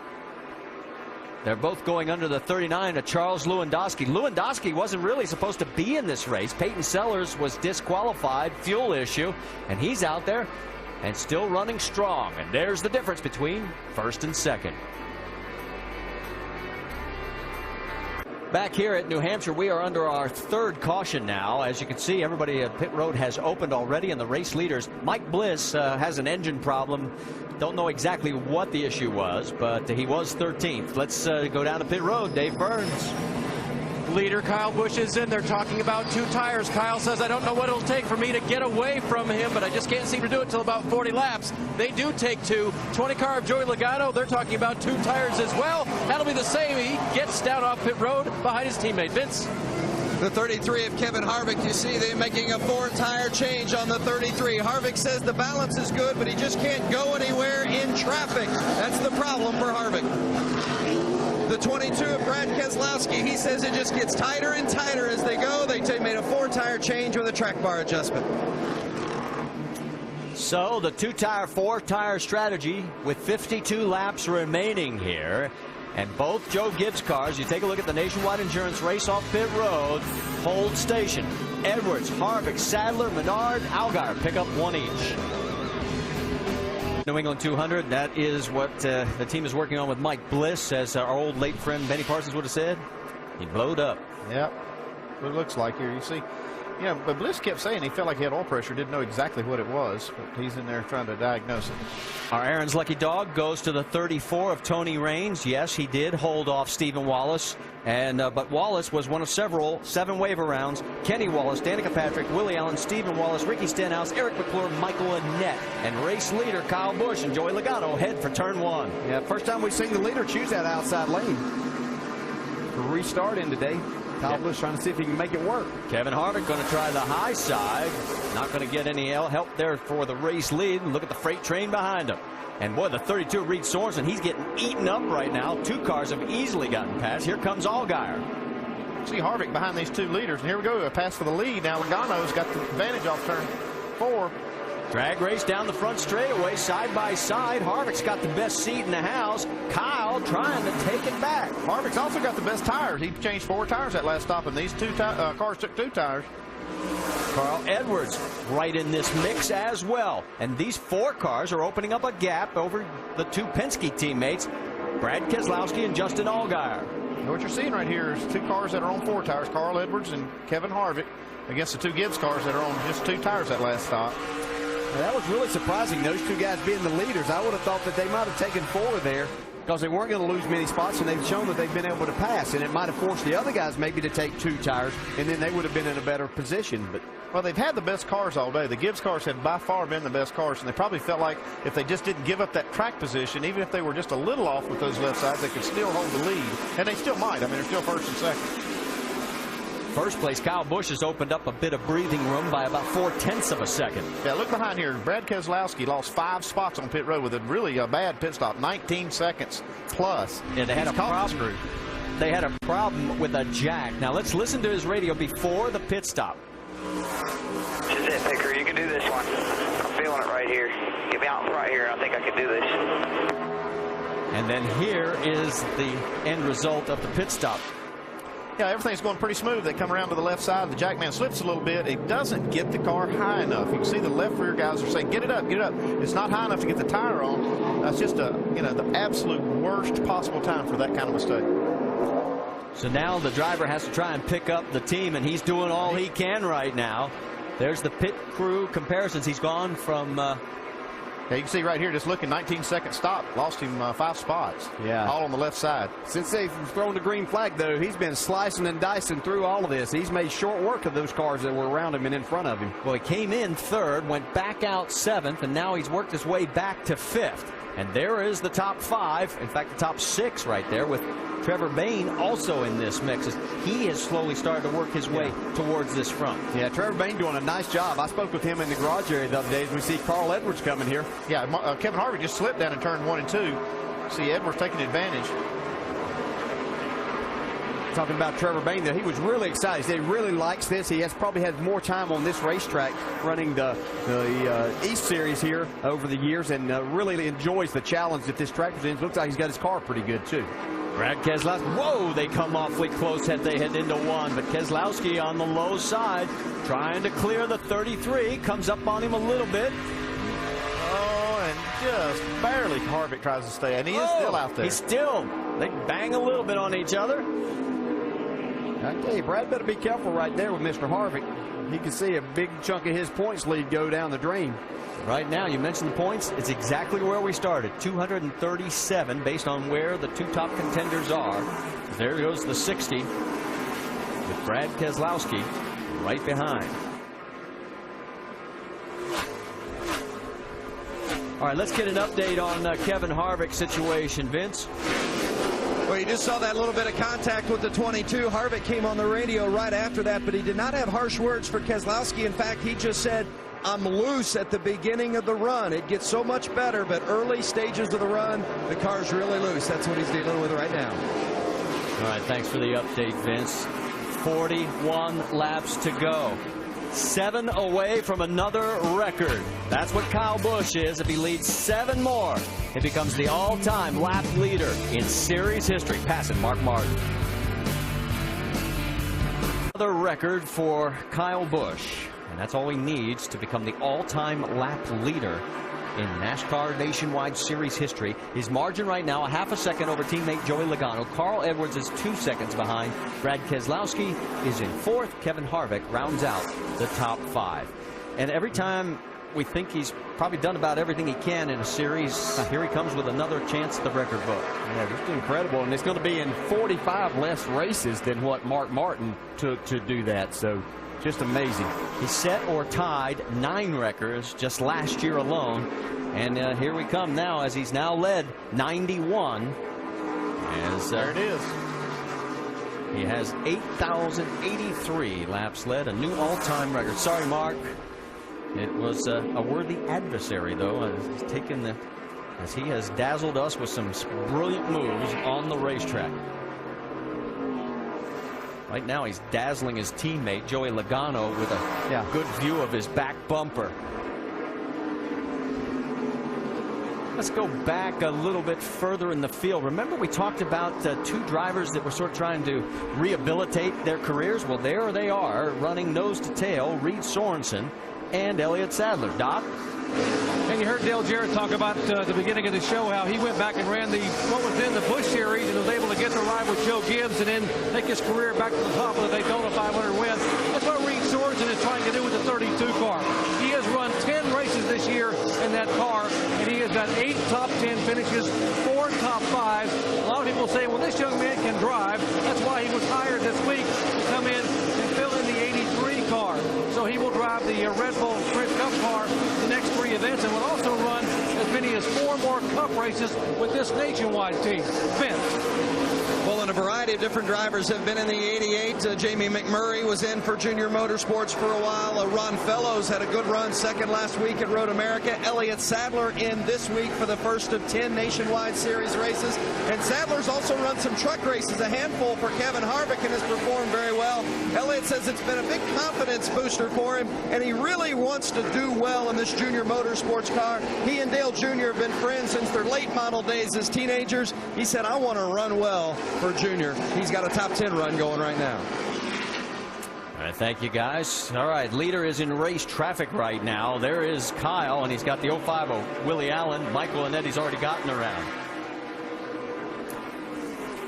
They're both going under the 39 of Charles Lewandowski. Lewandowski wasn't really supposed to be in this race. Peyton Sellers was disqualified, fuel issue, and he's out there and still running strong. And there's the difference between first and second. Back here at New Hampshire, we are under our 3rd caution now. As you can see, everybody at pit road has opened already, and the race leaders. Mike Bliss has an engine problem. Don't know exactly what the issue was, but he was 13th. Let's go down to pit road. Dave Burns. Leader Kyle Busch is in there talking about 2 tires. Kyle says, I don't know what it'll take for me to get away from him, but I just can't seem to do it till about 40 laps. They do take 2. 20 car of Joey Logano, they're talking about 2 tires as well. That'll be the same. He gets down off pit road behind his teammate. Vince. The 33 of Kevin Harvick, you see they're making a 4-tire change on the 33. Harvick says the balance is good, but he just can't go anywhere in traffic. That's the problem for Harvick. The 22 of Brad Keselowski, he says it just gets tighter and tighter as they go. They made a 4-tire change with a track bar adjustment. So the 2-tire, 4-tire strategy with 52 laps remaining here. And both Joe Gibbs cars, you take a look at the Nationwide Insurance race off pit road, hold station. Edwards, Harvick, Sadler, Menard, Allgaier pick up 1 each. New England 200, that is what the team is working on with Mike Bliss, as our old late friend Benny Parsons would have said. He blowed up. Yep. What it looks like here. You see, you know, but Bliss kept saying he felt like he had oil pressure, didn't know exactly what it was, but he's in there trying to diagnose it. Our Aaron's lucky dog goes to the 34 of Tony Raines. Yes, he did hold off Stephen Wallace, and but Wallace was one of several 7 waiver rounds. Kenny Wallace, Danica Patrick, Willie Allen, Stephen Wallace, Ricky Stenhouse, Eric McClure, Michael Annett, and race leader Kyle Busch and Joey Logano head for turn 1. Yeah, first time we've seen the leader choose that outside lane. Restarting today. Kyle Busch trying to see if he can make it work. Kevin Harvick going to try the high side. Not going to get any help there for the race lead. Look at the freight train behind him. And boy, the 32 Reed Sorensen, he's getting eaten up right now. 2 cars have easily gotten past. Here comes Allgaier. See Harvick behind these 2 leaders. And here we go, a pass for the lead. Now Logano's got the advantage off turn 4. Drag race down the front straightaway, side by side. Harvick's got the best seat in the house. Kyle trying to take it back. Harvick's also got the best tires. He changed 4 tires that last stop, and these 2 cars took 2 tires. Carl Edwards right in this mix as well. And these 4 cars are opening up a gap over the 2 Penske teammates, Brad Keselowski and Justin Allgaier. And what you're seeing right here is 2 cars that are on 4 tires, Carl Edwards and Kevin Harvick, against the 2 Gibbs cars that are on just 2 tires that last stop. Well, that was really surprising, those 2 guys being the leaders. I would have thought that they might have taken 4 there because they weren't going to lose many spots, and they've shown that they've been able to pass, and it might have forced the other guys maybe to take 2 tires, and then they would have been in a better position. But well, they've had the best cars all day. The Gibbs cars have by far been the best cars, and they probably felt like if they just didn't give up that track position, even if they were just a little off with those left sides, they could still hold the lead, and they still might. I mean, they're still first and second. First place, Kyle Busch has opened up a bit of breathing room by about 0.4 of a second. Yeah, look behind here. Brad Keselowski lost 5 spots on pit road with a really bad pit stop, 19 seconds plus. Yeah, they had a problem. They had a problem with a jack. Now let's listen to his radio before the pit stop. This is it, Picker. You can do this one. I'm feeling it right here. Get me out right here. I think I can do this. And then here is the end result of the pit stop. Yeah, everything's going pretty smooth. They come around to the left side. The jackman slips a little bit. It doesn't get the car high enough. You can see the left rear guys are saying, get it up, get it up. It's not high enough to get the tire on. That's just the absolute worst possible time for that kind of mistake. So now the driver has to try and pick up the team, and he's doing all he can right now. There's the pit crew comparisons. He's gone from... Yeah, you can see right here, just looking, 19-second stop. Lost him 5 spots. Yeah. All on the left side. Since they've thrown the green flag, though, he's been slicing and dicing through all of this. He's made short work of those cars that were around him and in front of him. Well, he came in 3rd, went back out 7th, and now he's worked his way back to 5th. And there is the top 5, in fact, the top 6 right there, with Trevor Bayne also in this mix. He has slowly started to work his way towards this front. Yeah, Trevor Bayne doing a nice job. I spoke with him in the garage area the other day as we see Carl Edwards coming here. Yeah, Kevin Harvick just slipped down in turn 1 and 2. See Edwards taking advantage. Talking about Trevor Bayne, that he was really excited. He said he really likes this. He has probably had more time on this racetrack running the East Series here over the years, and really enjoys the challenge that this track presents. Looks like he's got his car pretty good too. Brad Keselowski, whoa, they come awfully close as they head into 1, but Keselowski on the low side trying to clear the 33, comes up on him a little bit. Oh, and just barely Harvick tries to stay, and he is still out there. They bang a little bit on each other. I tell you, Brad better be careful right there with Mr. Harvick. He can see a big chunk of his points lead go down the drain. Right now, you mentioned the points. It's exactly where we started, 237, based on where the 2 top contenders are. There goes the 60 with Brad Keselowski right behind. All right, let's get an update on Kevin Harvick's situation, Vince. Well, you just saw that little bit of contact with the 22. Harvick came on the radio right after that, but he did not have harsh words for Keselowski. In fact, he just said, I'm loose at the beginning of the run. It gets so much better, but early stages of the run, the car's really loose. That's what he's dealing with right now. All right, thanks for the update, Vince. 41 laps to go. 7 away from another record. That's what Kyle Busch is. If he leads 7 more, it becomes the all-time lap leader in series history, passing Mark Martin. Another record for Kyle Busch, and that's all he needs to become the all-time lap leader in NASCAR Nationwide Series history. His margin right now, a half a second over teammate Joey Logano. Carl Edwards is 2 seconds behind. Brad Keselowski is in 4th. Kevin Harvick rounds out the top 5. And every time we think he's probably done about everything he can in a series, here he comes with another chance at the record book. Yeah, just incredible. And it's going to be in 45 less races than what Mark Martin took to do that. So just amazing. He set or tied 9 records just last year alone. And here we come now as he's now led 91. There it is. He has 8,083 laps led, a new all-time record. Sorry, Mark. It was a worthy adversary, though, as he has dazzled us with some brilliant moves on the racetrack. Right now, he's dazzling his teammate, Joey Logano, with a good view of his back bumper. Let's go back a little bit further in the field. Remember we talked about 2 drivers that were sort of trying to rehabilitate their careers? Well, there they are, running nose to tail, Reed Sorensen and Elliott Sadler. Doc? And you heard Dale Jarrett talk about the beginning of the show, how he went back and ran what was in the Busch Series and was able to get the ride with Joe Gibbs and then take his career back to the top of the Daytona 500 win. That's what Reed Sorensen is trying to do with the 32 car. He has run 10 races this year in that car, and he has got 8 top 10 finishes, 4 top 5. A lot of people say, well, this young man can drive. That's why he was hired this week to come in and fill in the 83 car. So he will drive the Red Bull Sprint Cup car the next 3 events and will also run as many as 4 more Cup races with this nationwide team. Vince. Well, and a variety of different drivers have been in the 88. Jamie McMurray was in for Junior Motorsports for a while. Ron Fellows had a good run, second last week at Road America. Elliott Sadler in this week for the first of 10 nationwide series races. And Sadler's also run some truck races, a handful for Kevin Harvick, and has performed very well. Elliott says it's been a big confidence booster for him, and he really wants to do well in this Junior Motorsports car. He and Dale Jr. have been friends since their late model days as teenagers. He said, I want to run well for Junior. He's got a top 10 run going right now. All right, thank you, guys. All right, leader is in race traffic right now. There is Kyle, and he's got the 05 of Willie Allen. Michael Annetti's already gotten around.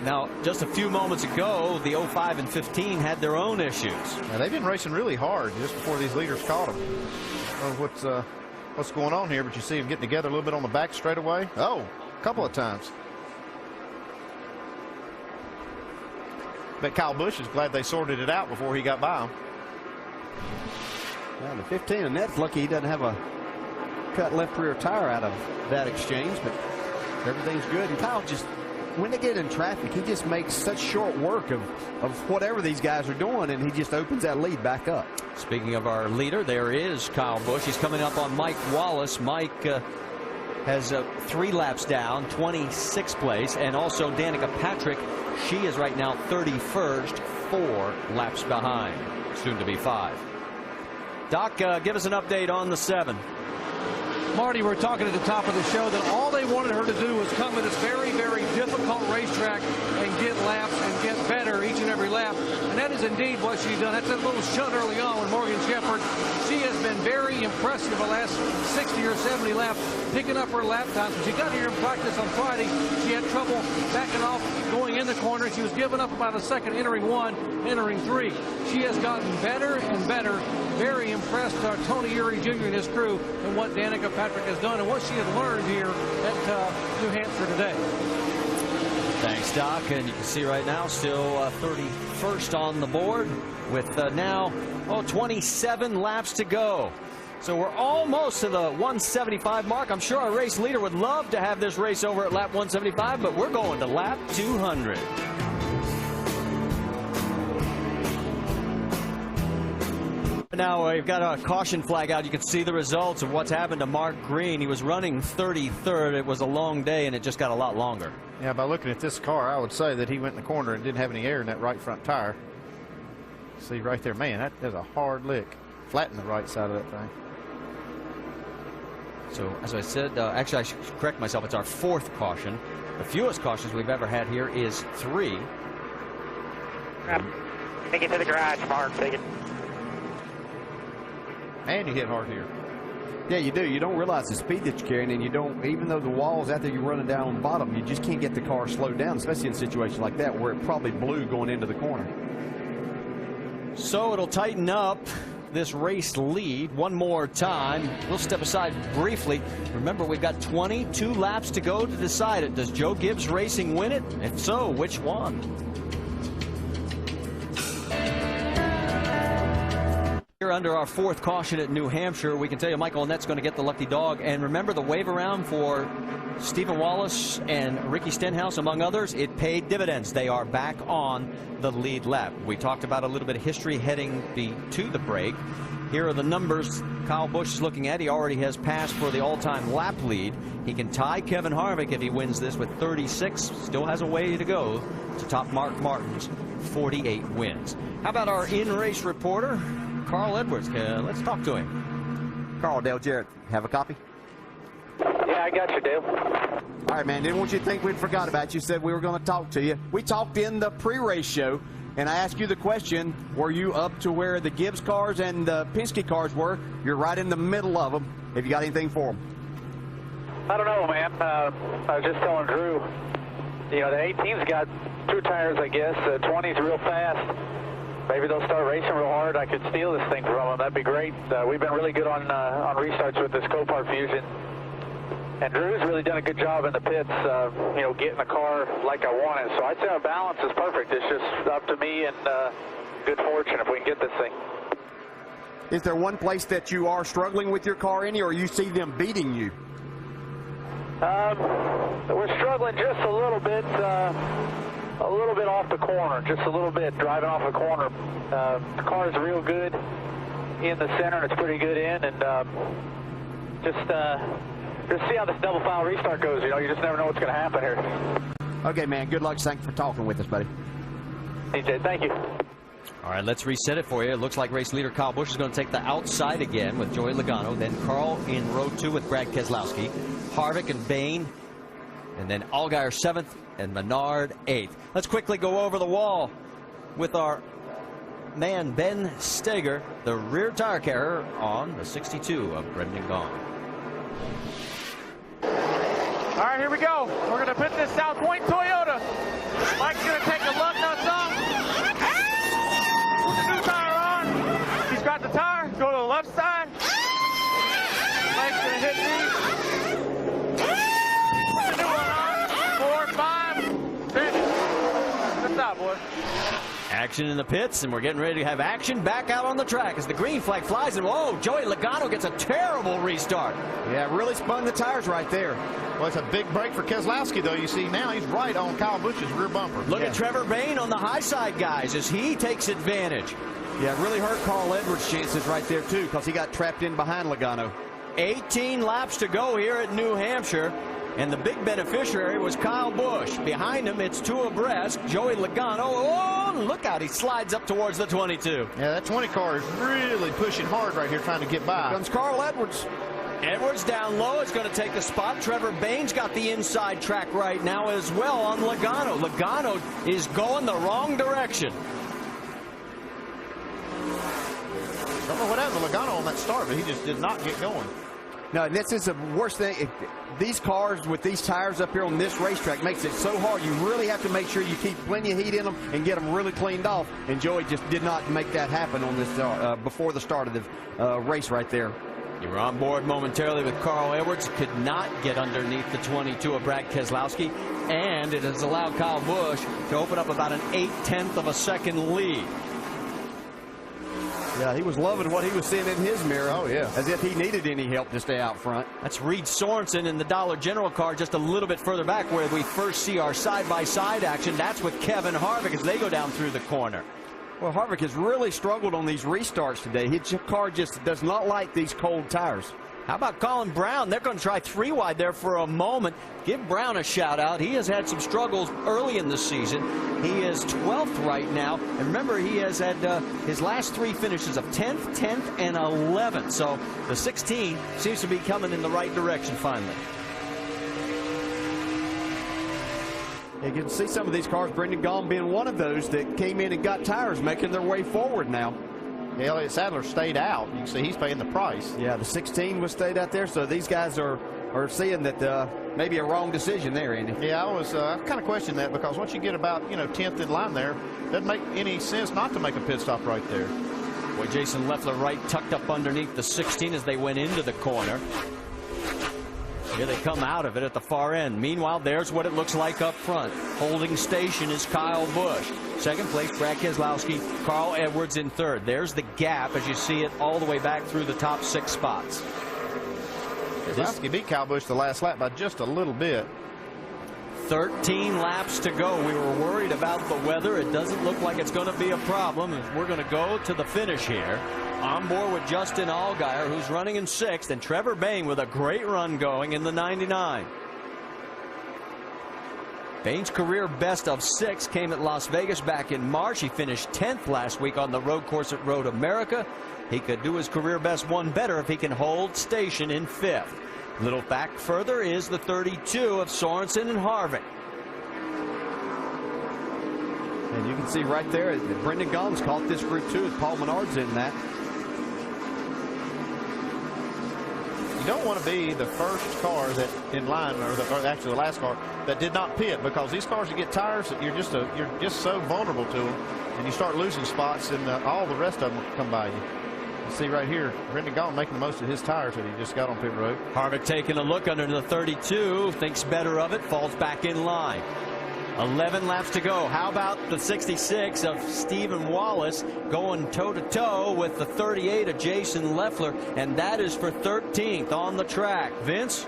Now, just a few moments ago, the 05 and 15 had their own issues. Now, they've been racing really hard just before these leaders caught them. I don't know what's going on here, but you see them getting together a little bit on the back straightaway. Oh, a couple of times. Bet Kyle Busch is glad they sorted it out before he got by him. Well, the 15, and that's lucky he doesn't have a cut left rear tire out of that exchange, but everything's good. And Kyle just, when they get in traffic, he just makes such short work of whatever these guys are doing, and he just opens that lead back up. Speaking of our leader, there is Kyle Busch. He's coming up on Mike Wallace. Mike has 3 laps down, 26th place, and also Danica Patrick. She is right now 31st, 4 laps behind, soon to be 5. Doc, give us an update on the 7. Marty, we're talking at the top of the show that all they wanted her to do was come to this very, very difficult racetrack and get laps and get better each and every lap. And that is indeed what she's done. That's a little shunt early on with Morgan Shepherd. She has been very impressive the last 60 or 70 laps, picking up her lap times. When she got here in practice on Friday, she had trouble backing off, going in the corner. She was giving up about a second, entering 1, entering 3. She has gotten better and better. Very impressed Tony Eury Jr. and his crew and what Danica Patrick has done and what she has learned here at New Hampshire today. Thanks, Doc. And you can see right now still 31st on the board with now 27 laps to go. So we're almost to the 175 mark. I'm sure our race leader would love to have this race over at lap 175, but we're going to lap 200. Now we've got a caution flag out. You can see the results of what's happened to Mark Green. He was running 33rd. It was a long day, and it just got a lot longer. Yeah, by looking at this car, I would say that he went in the corner and didn't have any air in that right front tire. See right there, man, that is a hard lick. Flatten the right side of that thing. So, as I said, actually, I should correct myself. It's our 4th caution. The fewest cautions we've ever had here is 3. Take it to the garage, Mark. Take it. And you hit hard here. Yeah, you do. You don't realize the speed that you're carrying, and you don't, even though the wall's out there, you're running down on the bottom, you just can't get the car slowed down, especially in a situation like that where it probably blew going into the corner. So it'll tighten up this race lead one more time. We'll step aside briefly. Remember, we've got 22 laps to go to decide it. Does Joe Gibbs Racing win it? If so, which one? Here under our 4th caution at New Hampshire, we can tell you Michael Annette's going to get the lucky dog. And remember, the wave around for Stephen Wallace and Ricky Stenhouse, among others, it paid dividends. They are back on the lead lap. We talked about a little bit of history heading to the break. Here are the numbers Kyle Busch is looking at. He already has passed for the all-time lap lead. He can tie Kevin Harvick if he wins this with 36. Still has a way to go to top Mark Martin's 48 wins. How about our in-race reporter, Carl Edwards? Let's talk to him. Carl, Dale Jarrett, have a copy? Yeah, I got you, Dale. All right, man. Didn't want you to think we'd forgot about you. Said we were going to talk to you. We talked in the pre-race show, and I asked you the question, were you up to where the Gibbs cars and the Penske cars were? You're right in the middle of them. Have you got anything for them? I don't know, man. I was just telling Drew, you know, the 18's got 2 tires, I guess. 20's real fast. Maybe they'll start racing real hard. I could steal this thing from them. That'd be great. We've been really good on restarts with this Copart Fusion. And Drew's really done a good job in the pits, you know, getting the car like I wanted. So I'd say our balance is perfect. It's just up to me and good fortune if we can get this thing. Is there one place that you are struggling with your car any, or you see them beating you? We're struggling just a little bit off the corner, just a little bit, driving off the corner. The car is real good in the center, and it's pretty good in, and just see how this double file restart goes. You know, you just never know what's going to happen here. Okay, man, good luck. Thanks for talking with us, buddy. DJ, thank you. All right, let's reset it for you. It looks like race leader Kyle Busch is going to take the outside again with Joey Logano. Then Carl in row 2 with Brad Keselowski. Harvick and Bain. And then Allgaier 7th and Menard 8th. Let's quickly go over the wall with our man Ben Steger, the rear tire carrier on the 62 of Brendan Gaughan. All right, here we go. We're going to put this South Point Toyota. Mike's going to take the lug nuts off. Put the new tire on. He's got the tire. Go to the left side. Mike's going to hit these. Put the new one on. 4, 5, finish. Good job, boys. Action in the pits, and we're getting ready to have action back out on the track as the green flag flies, and whoa, Joey Logano gets a terrible restart. Yeah, really spun the tires right there. Well, it's a big break for Keselowski, though. You see now he's right on Kyle Busch's rear bumper. Look at Trevor Bain on the high side, guys, as he takes advantage. Yeah, it really hurt Carl Edwards' chances right there, too, because he got trapped in behind Logano. 18 laps to go here at New Hampshire, and the big beneficiary was Kyle Busch. Behind him, it's 2 abreast. Joey Logano, oh, look out, he slides up towards the 22. Yeah, that 20 car is really pushing hard right here trying to get by. Here comes Carl Edwards. Edwards down low is going to take the spot. Trevor Bain's got the inside track right now as well on Logano. Logano is going the wrong direction. Don't know what happened to Logano on that start, but he just did not get going. No, this is the worst thing. These cars with these tires up here on this racetrack makes it so hard. You really have to make sure you keep plenty of heat in them and get them really cleaned off. And Joey just did not make that happen on this before the start of the race right there. You were on board momentarily with Carl Edwards. Could not get underneath the 22 of Brad Keselowski. And it has allowed Kyle Busch to open up about an 0.8 of a second lead. Yeah, he was loving what he was seeing in his mirror. Oh, yeah. As if he needed any help to stay out front. That's Reed Sorensen in the Dollar General car just a little bit further back where we first see our side-by-side action. That's with Kevin Harvick as they go down through the corner. Well, Harvick has really struggled on these restarts today. His car just does not like these cold tires. How about Colin Brown? They're going to try 3 wide there for a moment. Give Brown a shout out. He has had some struggles early in the season. He is 12th right now. And remember, he has had his last 3 finishes of 10th, 10th, and 11th. So the 16 seems to be coming in the right direction finally. You can see some of these cars, Brendan Gaughan being one of those that came in and got tires, making their way forward now. Yeah, Elliott Sadler stayed out. You can see he's paying the price. Yeah, the 16 was stayed out there, so these guys are seeing that maybe a wrong decision there, Andy. Yeah, I kind of questioned that because once you get about 10th in line there, doesn't make any sense not to make a pit stop right there. Boy, Jason Leffler right tucked up underneath the 16 as they went into the corner. Here they come out of it at the far end. Meanwhile, there's what it looks like up front. Holding station is Kyle Busch. Second place, Brad Keselowski. Carl Edwards in third. There's the gap as you see it all the way back through the top 6 spots. Keselowski beat Kyle Busch the last lap by just a little bit. 13 laps to go. We were worried about the weather. It doesn't look like it's going to be a problem. We're going to go to the finish here. On board with Justin Allgaier, who's running in 6th, and Trevor Bain with a great run going in the 99. Bain's career best of 6 came at Las Vegas back in March. He finished 10th last week on the road course at Road America. He could do his career best one better if he can hold station in 5th. Little back further is the 32 of Sorensen and Harvick. And you can see right there that Brendan Gaughan's caught this group too, with Paul Menard's in that. You don't want to be the first car that in line, or actually the last car that did not pit, because these cars that get tires, you're just so vulnerable to them, and you start losing spots, and all the rest of them come by you. See right here, Brendan Gaughan making the most of his tires that he just got on pit road. Harvick taking a look under the 32, thinks better of it, falls back in line. 11 laps to go. How about the 66 of Stephen Wallace going toe-to-toe with the 38 of Jason Leffler, and that is for 13th on the track. Vince?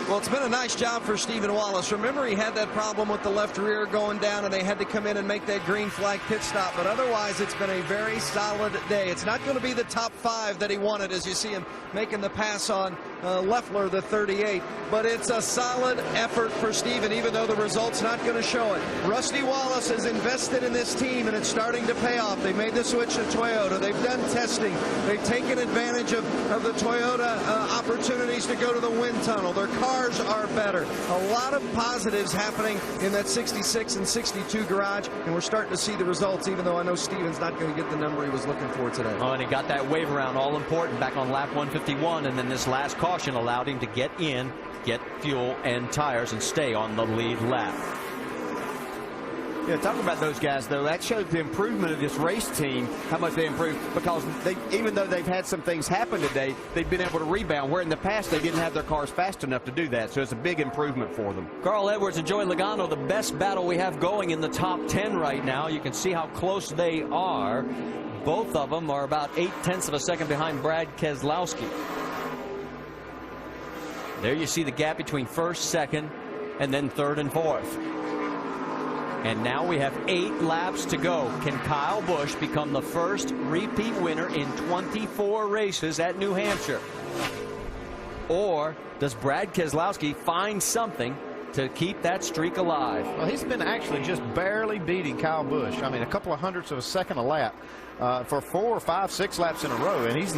Well, it's been a nice job for Stephen Wallace. Remember, he had that problem with the left rear going down, and they had to come in and make that green flag pit stop. But otherwise, it's been a very solid day. It's not going to be the top 5 that he wanted, as you see him making the pass on Leffler, the 38. But it's a solid effort for Stephen, even though the result's not going to show it. Rusty Wallace has invested in this team, and it's starting to pay off. They made the switch to Toyota. They've done testing. They've taken advantage of the Toyota opportunities to go to the wind tunnel. Their cars are better. A lot of positives happening in that 66 and 62 garage, and we're starting to see the results, even though I know Stephen's not going to get the number he was looking for today. Oh, and he got that wave around, all important, back on lap 151, and then this last caution allowed him to get in, get fuel and tires, and stay on the lead lap. Yeah, talking about those guys, though, that shows the improvement of this race team, how much they improved, because even though they've had some things happen today, they've been able to rebound, where in the past they didn't have their cars fast enough to do that. So it's a big improvement for them. Carl Edwards and Joey Logano, the best battle we have going in the top 10 right now. You can see how close they are. Both of them are about 0.8 of a second behind Brad Keselowski. There you see the gap between first, second, and then third and fourth. And now we have 8 laps to go. Can Kyle Busch become the first repeat winner in 24 races at New Hampshire? Or does Brad Keselowski find something to keep that streak alive? Well, he's been actually just barely beating Kyle Busch. I mean, a couple of hundredths of a second a lap for 4, 5, 6 laps in a row. And he's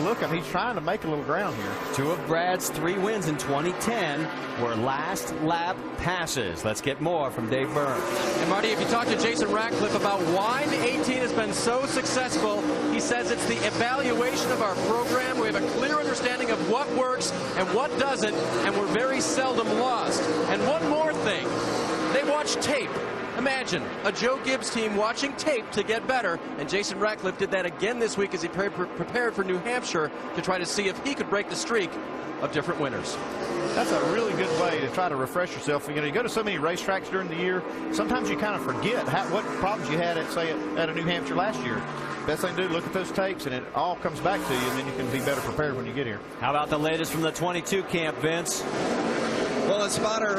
trying to make a little ground here. 2 of Brad's 3 wins in 2010 were last lap passes. Let's get more from Dave Burns. And Marty, if you talk to Jason Ratcliffe about why the 18 has been so successful, he says it's the evaluation of our program. We have a clear understanding of what works and what doesn't, and we're very seldom lost. And one more thing, they watch tape. Imagine a Joe Gibbs team watching tape to get better, and Jason Ratcliffe did that again this week as he prepared for New Hampshire to try to see if he could break the streak of different winners. That's a really good way to try to refresh yourself. You know, you go to so many racetracks during the year, sometimes you kind of forget what problems you had at, say, at a New Hampshire last year. Best thing to do, look at those tapes, and it all comes back to you, and then you can be better prepared when you get here. How about the latest from the 22 camp, Vince? Well, his spotter,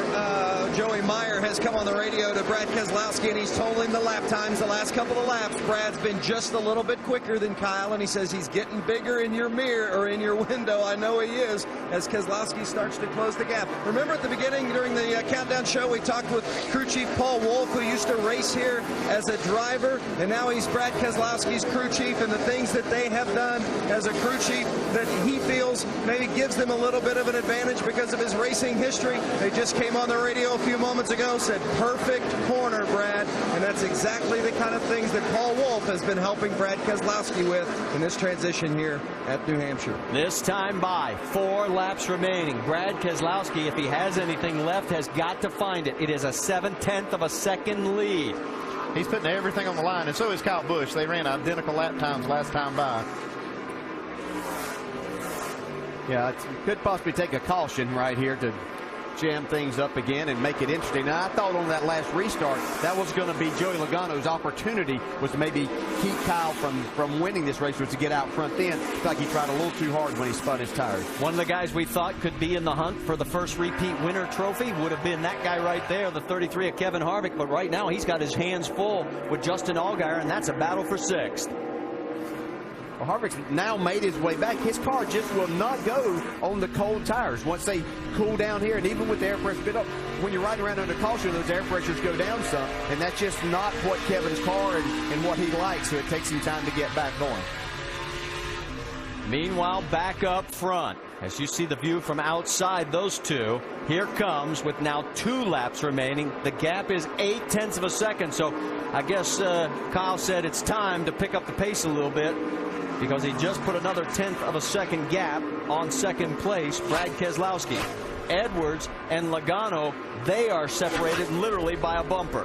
Joey Meyer, has come on the radio to Brad Keselowski, and he's told him the lap times the last couple of laps. Brad's been just a little bit quicker than Kyle, and he says he's getting bigger in your mirror or in your window. I know he is, as Keselowski starts to close the gap. Remember at the beginning, during the countdown show, we talked with crew chief Paul Wolf, who used to race here as a driver, and now he's Brad Keselowski's crew chief, and the things that they have done as a crew chief that he feels maybe gives them a little bit of an advantage because of his racing history. They just came on the radio a few moments ago, said perfect corner, Brad, and that's exactly the kind of things that Paul Wolf has been helping Brad Keselowski with in this transition here at New Hampshire. This time by 4 laps remaining. Brad Keselowski, if he has anything left, has got to find it. It is a 0.7 of a second lead. He's putting everything on the line, and so is Kyle Busch. They ran identical lap times last time by. Yeah, it could possibly take a caution right here to jam things up again and make it interesting. Now, I thought on that last restart, that was going to be Joey Logano's opportunity, was to maybe keep Kyle from winning this race, was to get out front then. It's like he tried a little too hard when he spun his tires. One of the guys we thought could be in the hunt for the first repeat winner trophy would have been that guy right there, the 33 of Kevin Harvick, but right now he's got his hands full with Justin Allgaier, and that's a battle for 6th. Well, Harvick's now made his way back. His car just will not go on the cold tires once they cool down here, and even with the air pressure bit up, when you're riding around under caution, those air pressures go down some, and that's just not what Kevin's car and what he likes, so it takes him time to get back going. Meanwhile, back up front, as you see the view from outside those two, here comes, with now 2 laps remaining, the gap is 0.8 of a second, so I guess Kyle said it's time to pick up the pace a little bit, because he just put another 1/10 of a second gap on second place, Brad Keselowski. Edwards and Logano, they are separated literally by a bumper.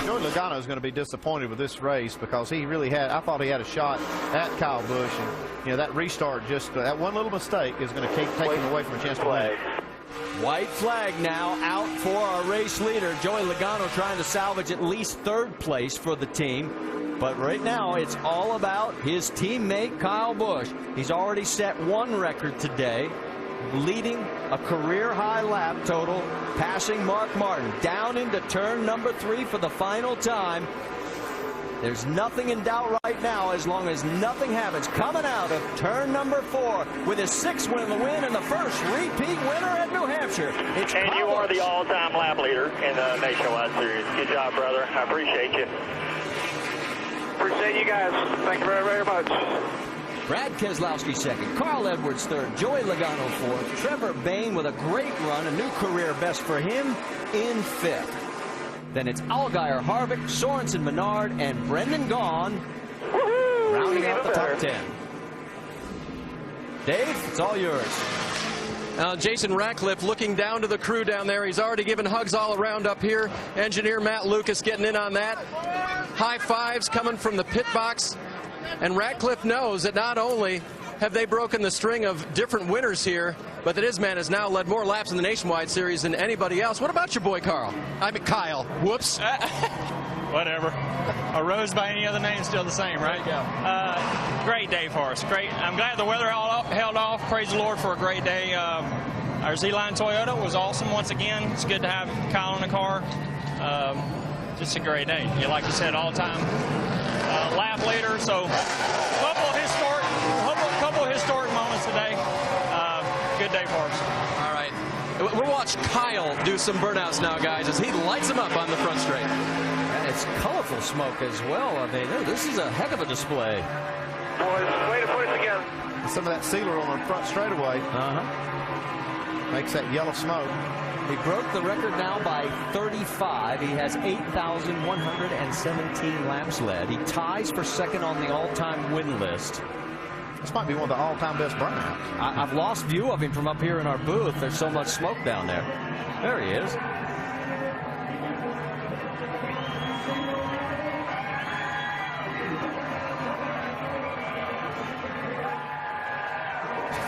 Joey Logano is going to be disappointed with this race because he really had, I thought he had a shot at Kyle Busch, and you know that restart, just that one little mistake is going to keep taking him away from a chance to win. White flag now out for our race leader. Joey Logano trying to salvage at least third place for the team. But right now it's all about his teammate Kyle Busch. He's already set one record today, leading a career high lap total, passing Mark Martin down into turn number 3 for the final time. There's nothing in doubt right now as long as nothing happens. Coming out of turn number 4 with his 6th win in the win and the first repeat winner at New Hampshire. It's and you are the all-time lap leader in the Nationwide Series. Good job, brother. I appreciate you. Appreciate you guys. Thank you very, very much. Brad Keselowski second, Carl Edwards third, Joey Logano fourth, Trevor Bayne with a great run, a new career best for him, in 5th. Then it's Allgaier, Harvick, Sorensen, Menard, and Brendan Gaughan rounding out the top 10. Dave, it's all yours. Jason Ratcliffe looking down to the crew down there. He's already given hugs all around up here. Engineer Matt Lucas getting in on that. High fives coming from the pit box. And Ratcliffe knows that not only have they broken the string of different winners here, but that his man has now led more laps in the Nationwide Series than anybody else. What about your boy Kyle? Whoops. Whatever. A rose by any other name, still the same, right? Great day for us. Great. I'm glad the weather held off. Praise the Lord for a great day. Our Z-Line Toyota was awesome once again. It's good to have Kyle in the car. Just a great day. Like you said, all-time lap leader. So, couple historic moments today. Good day for us. All right. We'll watch Kyle do some burnouts now, guys, as he lights them up on the front straight. And it's colorful smoke as well. I mean, this is a heck of a display. Boys, way to put it together. Some of that sealer on the front straightaway makes that yellow smoke. He broke the record now by 35. He has 8,117 laps led. He ties for second on the all-time win list. This might be one of the all-time best burnouts. I've lost view of him from up here in our booth. There's so much smoke down there. There he is.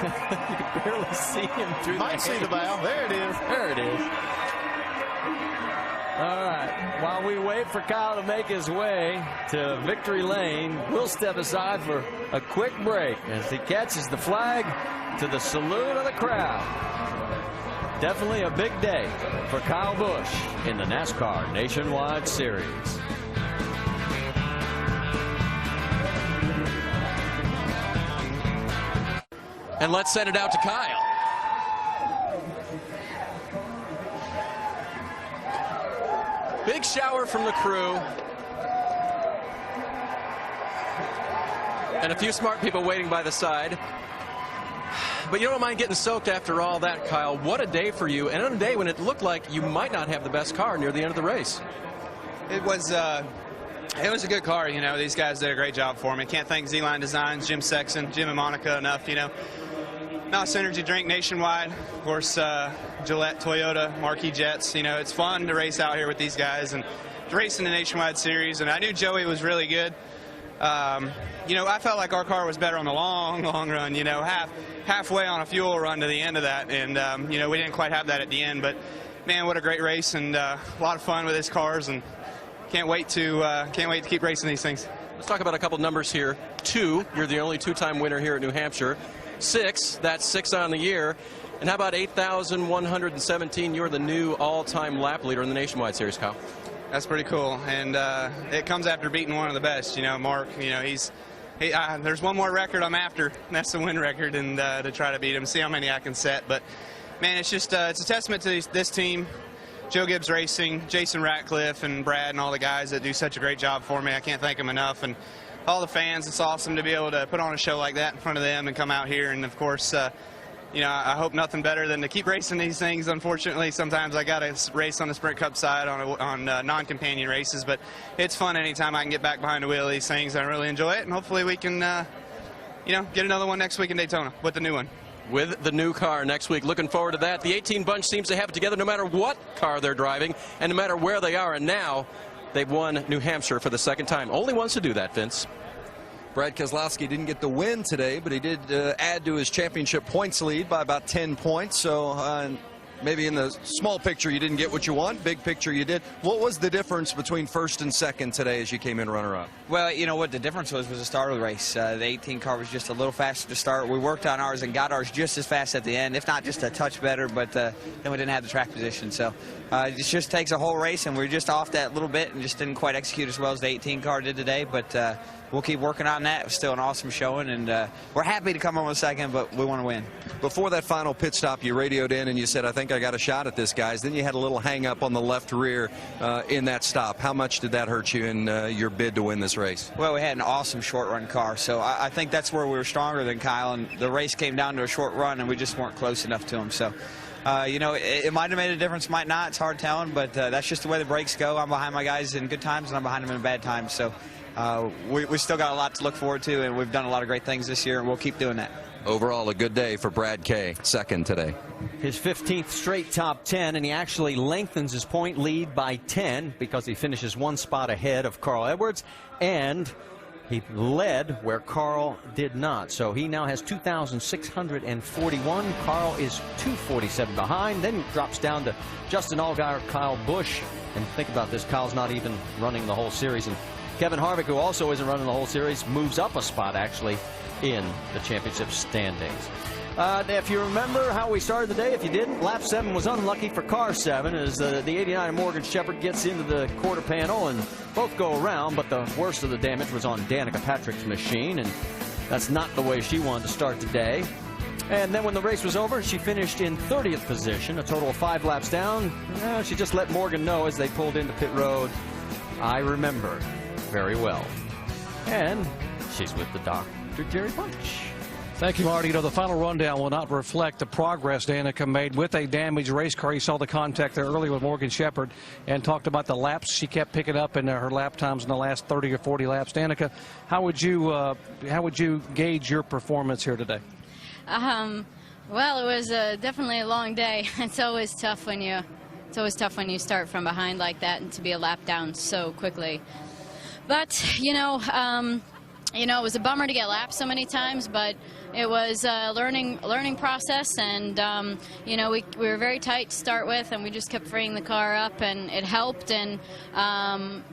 You can barely see him through Might see the bow. There it is. There it is. All right. While we wait for Kyle to make his way to victory lane, we'll step aside for a quick break as he catches the flag to the salute of the crowd. Definitely a big day for Kyle Busch in the NASCAR Nationwide Series. And let's send it out to Kyle. Big shower from the crew. And a few smart people waiting by the side. But you don't mind getting soaked after all that, Kyle. What a day for you. And on a day when it looked like you might not have the best car near the end of the race. It was a good car, you know. These guys did a great job for me. Can't thank Z-Line Designs, Jim Sexton, Jim and Monica enough, you know. NOS Energy Drink Nationwide, of course, Gillette, Toyota, Marquis Jets. You know, it's fun to race out here with these guys and to race in the Nationwide Series. And I knew Joey was really good. You know, I felt like our car was better on the long run, you know, halfway on a fuel run to the end of that. And, you know, we didn't quite have that at the end. But, man, what a great race and a lot of fun with his cars. And can't wait to keep racing these things. Let's talk about a couple numbers here. 2, you're the only 2-time winner here at New Hampshire. 6, that's 6 on the year. And how about 8,117? You're the new all-time lap leader in the Nationwide Series, Kyle. That's pretty cool. And it comes after beating one of the best. You know, Mark, you know, there's one more record I'm after, and that's the win record, and to try to beat him, see how many I can set. But, man, it's just it's a testament to this team. Joe Gibbs Racing, Jason Ratcliffe, and Brad and all the guys that do such a great job for me. I can't thank them enough. And all the fans, it's awesome to be able to put on a show like that in front of them and come out here. And, of course, you know, I hope nothing better than to keep racing these things. Unfortunately, sometimes I got to race on the Sprint Cup side on non-companion races. But it's fun anytime I can get back behind the wheel of these things. I really enjoy it. And hopefully we can, you know, get another one next week in Daytona with the new one. With the new car next week. Looking forward to that. The 18 bunch seems to have it together no matter what car they're driving and no matter where they are. And now they've won New Hampshire for the second time. Only ones to do that, Vince. Brad Keselowski didn't get the win today, but he did add to his championship points lead by about 10 points. So maybe in the small picture you didn't get what you want. Big picture you did. What was the difference between first and second today as you came in runner-up? Well, you know what the difference was the start of the race. The 18 car was just a little faster to start. We worked on ours and got ours just as fast at the end, if not just a touch better, but then we didn't have the track position. So it just takes a whole race, and we were just off that little bit and just didn't quite execute as well as the 18 car did today. But we'll keep working on that. It was still an awesome showing, and we're happy to come on with second, but we want to win. Before that final pit stop, you radioed in and you said, I think I got a shot at this, guys. Then you had a little hang up on the left rear in that stop. How much did that hurt you in your bid to win this race? Well, we had an awesome short run car, so I think that's where we were stronger than Kyle, and the race came down to a short run, and we just weren't close enough to him. So you know, it might have made a difference, might not. It's hard telling, but that's just the way the brakes go. I'm behind my guys in good times, and I'm behind them in bad times. So we still got a lot to look forward to, and we've done a lot of great things this year, and we'll keep doing that. Overall, a good day for Brad K. Second today. His 15th straight top 10, and he actually lengthens his point lead by 10 because he finishes one spot ahead of Carl Edwards, and he led where Carl did not. So he now has 2,641. Carl is 247 behind, then drops down to Justin Allgaier, Kyle Busch. And think about this, Kyle's not even running the whole series. And Kevin Harvick, who also isn't running the whole series, moves up a spot actually in the championship standings. If you remember how we started the day, if you didn't, lap 7 was unlucky for car 7 as the 89 Morgan Shepherd gets into the quarter panel and both go around, but the worst of the damage was on Danica Patrick's machine, and that's not the way she wanted to start the day. And then when the race was over, she finished in 30th position, a total of 5 laps down. She just let Morgan know as they pulled into pit road, I remember very well. And she's with the Dr. Jerry Bunch. Thank you, Marty. You know, the final rundown will not reflect the progress Danica made with a damaged race car. You saw the contact there earlier with Morgan Shepherd and talked about the laps she kept picking up in her lap times in the last 30 or 40 laps. Danica, how would you gauge your performance here today? Well, it was definitely a long day. It's always tough when you start from behind like that and to be a lap down so quickly. But you know, it was a bummer to get lapped so many times, but it was a learning process, and you know, we were very tight to start with, and we just kept freeing the car up, and it helped. And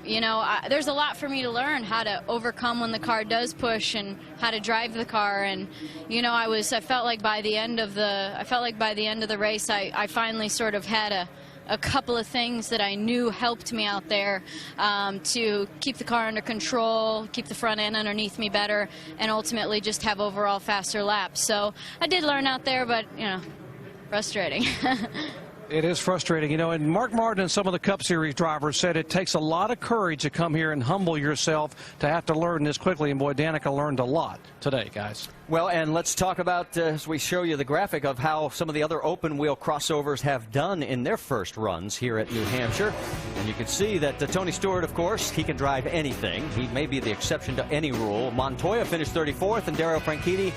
you know, there's a lot for me to learn, how to overcome when the car does push and how to drive the car. And you know, I felt like by the end of the race, I finally sort of had a couple of things that I knew helped me out there to keep the car under control, keep the front end underneath me better, and ultimately just have overall faster laps. So I did learn out there, but, you know, frustrating. It is frustrating, you know, and Mark Martin and some of the Cup Series drivers said it takes a lot of courage to come here and humble yourself to have to learn this quickly, and boy, Danica learned a lot today, guys. Well, and let's talk about, as we show you the graphic of how some of the other open wheel crossovers have done in their first runs here at New Hampshire. And you can see that Tony Stewart, of course, he can drive anything. He may be the exception to any rule. Montoya finished 34th, and Dario Franchitti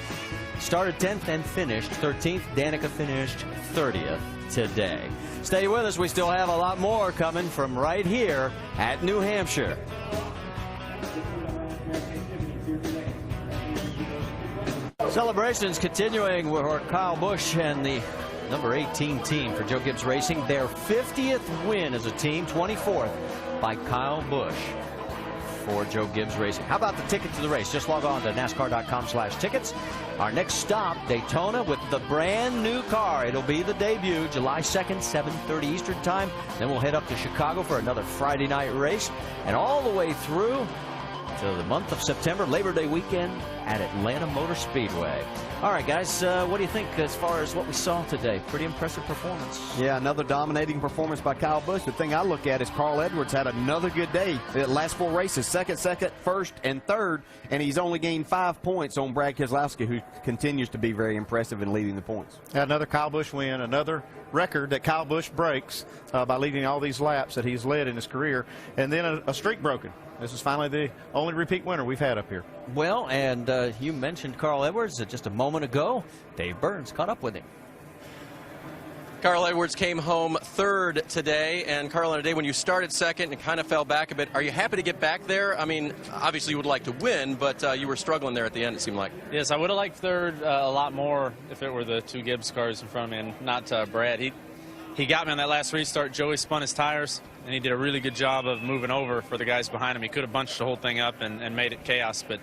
started 10th and finished 13th. Danica finished 30th today. Stay with us. We still have a lot more coming from right here at New Hampshire. Celebrations continuing with Kyle Busch and the number 18 team for Joe Gibbs Racing. Their 50th win as a team, 24th by Kyle Busch for Joe Gibbs Racing. How about the ticket to the race? Just log on to NASCAR.com/tickets. Our next stop, Daytona, with the brand new car. It'll be the debut, July 2nd, 7:30 Eastern Time. Then we'll head up to Chicago for another Friday night race, and all the way through to the month of September, Labor Day weekend at Atlanta Motor Speedway. All right, guys, what do you think as far as what we saw today? Pretty impressive performance. Yeah, another dominating performance by Kyle Busch. The thing I look at is Carl Edwards had another good day. The last 4 races, second, first, and third, and he's only gained 5 points on Brad Keselowski, who continues to be very impressive in leading the points. Another Kyle Busch win, another record that Kyle Busch breaks by leading all these laps that he's led in his career, and then a streak broken. This is finally the only repeat winner we've had up here. Well, and you mentioned Carl Edwards just a moment ago. Dave Burns caught up with him. Carl Edwards came home third today, and Carl, on a day when you started second and kind of fell back a bit, are you happy to get back there? I mean, obviously you would like to win, but you were struggling there at the end, it seemed like. Yes, I would have liked third a lot more if it were the two Gibbs cars in front of me and not Brad. He got me on that last restart. Joey spun his tires, and he did a really good job of moving over for the guys behind him. He could have bunched the whole thing up and made it chaos, but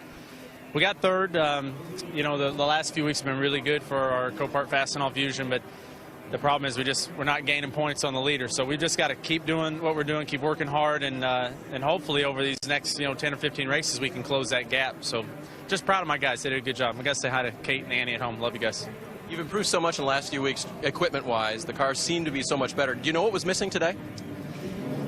we got third. You know, the last few weeks have been really good for our Copart Fastenal Fusion, but the problem is we're not gaining points on the leader. So we just got to keep doing what we're doing, keep working hard, and hopefully over these next 10 or 15 races we can close that gap. So just proud of my guys. They did a good job. I got to say hi to Kate and Annie at home. Love you guys. You've improved so much in the last few weeks, equipment-wise. The cars seem to be so much better. Do you know what was missing today?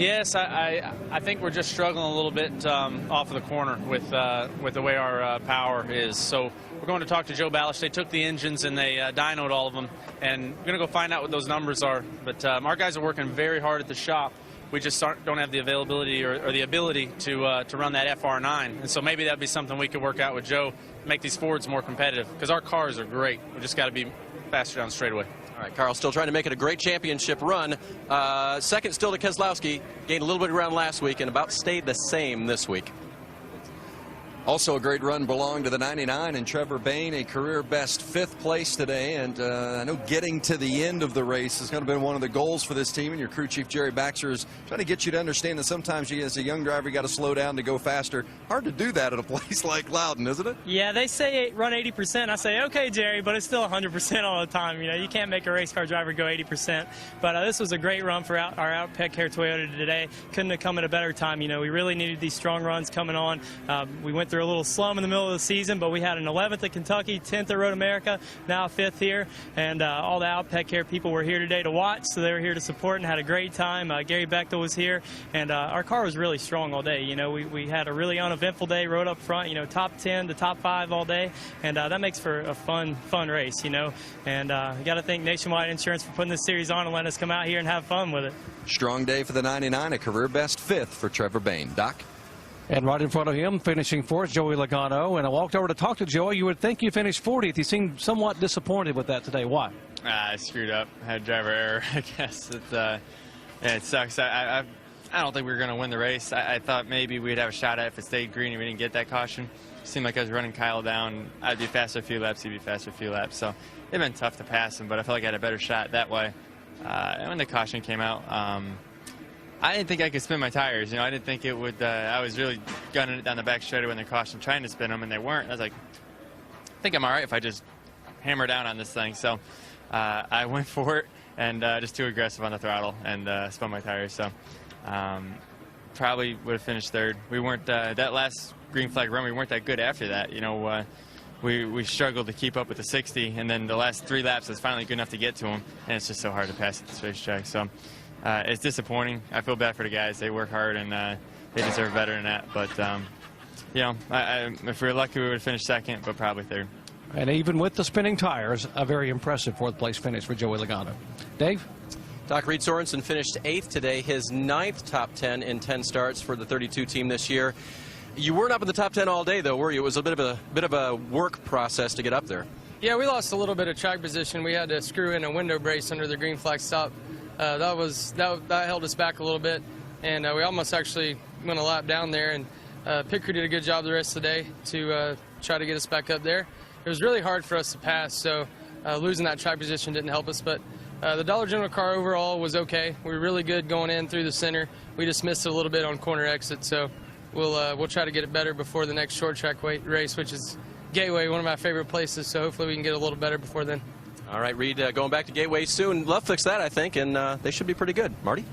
Yes, I think we're just struggling a little bit off of the corner with the way our power is. So we're going to talk to Joe Balish. They took the engines and they dynoed all of them, and we're going to go find out what those numbers are. But our guys are working very hard at the shop. We just don't have the availability or the ability to run that FR9, and so maybe that'd be something we could work out with Joe, make these Fords more competitive, because our cars are great. We just got to be faster down the straightaway. All right, Carl, still trying to make it a great championship run. Second still to Keselowski. Gained a little bit of ground last week and about stayed the same this week. Also a great run belonged to the 99 and Trevor Bayne, a career best 5th place today. And I know getting to the end of the race is going to be one of the goals for this team. And your crew chief, Jerry Baxter, is trying to get you to understand that sometimes you, as a young driver, you got to slow down to go faster. Hard to do that at a place like Loudon, isn't it? Yeah, they say run 80%. I say, okay, Jerry, but it's still 100% all the time. You know, you can't make a race car driver go 80%. But this was a great run for our Out Pet Care Toyota today. Couldn't have come at a better time. You know, we really needed these strong runs coming on. We went through a little slum in the middle of the season, but we had an 11th at Kentucky, 10th at Road America, now 5th here, and all the Out Pet Care people were here today to watch, so they were here to support and had a great time. Gary Bechtel was here, and our car was really strong all day. You know, we had a really uneventful day, rode up front, you know, top 10 to top 5 all day, and that makes for a fun race, you know, and you got to thank Nationwide Insurance for putting this series on and letting us come out here and have fun with it. Strong day for the 99, a career best 5th for Trevor Bayne. Doc? And right in front of him, finishing 4th, Joey Logano. And I walked over to talk to Joey. You would think you finished 40th. He seemed somewhat disappointed with that today. Why? I screwed up. Had driver error, I guess. Yeah, it sucks. I don't think we were going to win the race. I thought maybe we'd have a shot at it if it stayed green and we didn't get that caution. It seemed like I was running Kyle down. I'd be faster a few laps, he'd be faster a few laps. So it'd been tough to pass him, but I felt like I had a better shot that way. And when the caution came out, I didn't think I could spin my tires. You know, I didn't think it would. I was really gunning it down the back straight when the caution, trying to spin them, and they weren't. I was like, I think I'm all right if I just hammer down on this thing. So I went for it and just too aggressive on the throttle and spun my tires. So probably would have finished 3rd. We weren't that last green flag run. We weren't that good after that. You know, we struggled to keep up with the 60, and then the last 3 laps was finally good enough to get to them, and it's just so hard to pass at this racetrack. So. It's disappointing. I feel bad for the guys. They work hard, and they deserve better than that. But, you know, if we were lucky, we would have finished 2nd, but probably 3rd. And even with the spinning tires, a very impressive 4th place finish for Joey Logano. Dave? Doc, Reed Sorensen finished 8th today, his 9th top 10 in 10 starts for the 32 team this year. You weren't up in the top 10 all day, though, were you? It was a bit of a work process to get up there. Yeah, we lost a little bit of track position. We had to screw in a window brace under the green flag stop. That held us back a little bit, and we almost actually went a lap down there, and pit crew did a good job the rest of the day to try to get us back up there. It was really hard for us to pass, so losing that track position didn't help us, but the Dollar General car overall was okay. We were really good going in through the center. We just missed it a little bit on corner exit, so we'll try to get it better before the next short track race, which is Gateway, one of my favorite places, so hopefully we can get a little better before then. All right, Reed, going back to Gateway soon. Love fix that, I think, and they should be pretty good. Marty?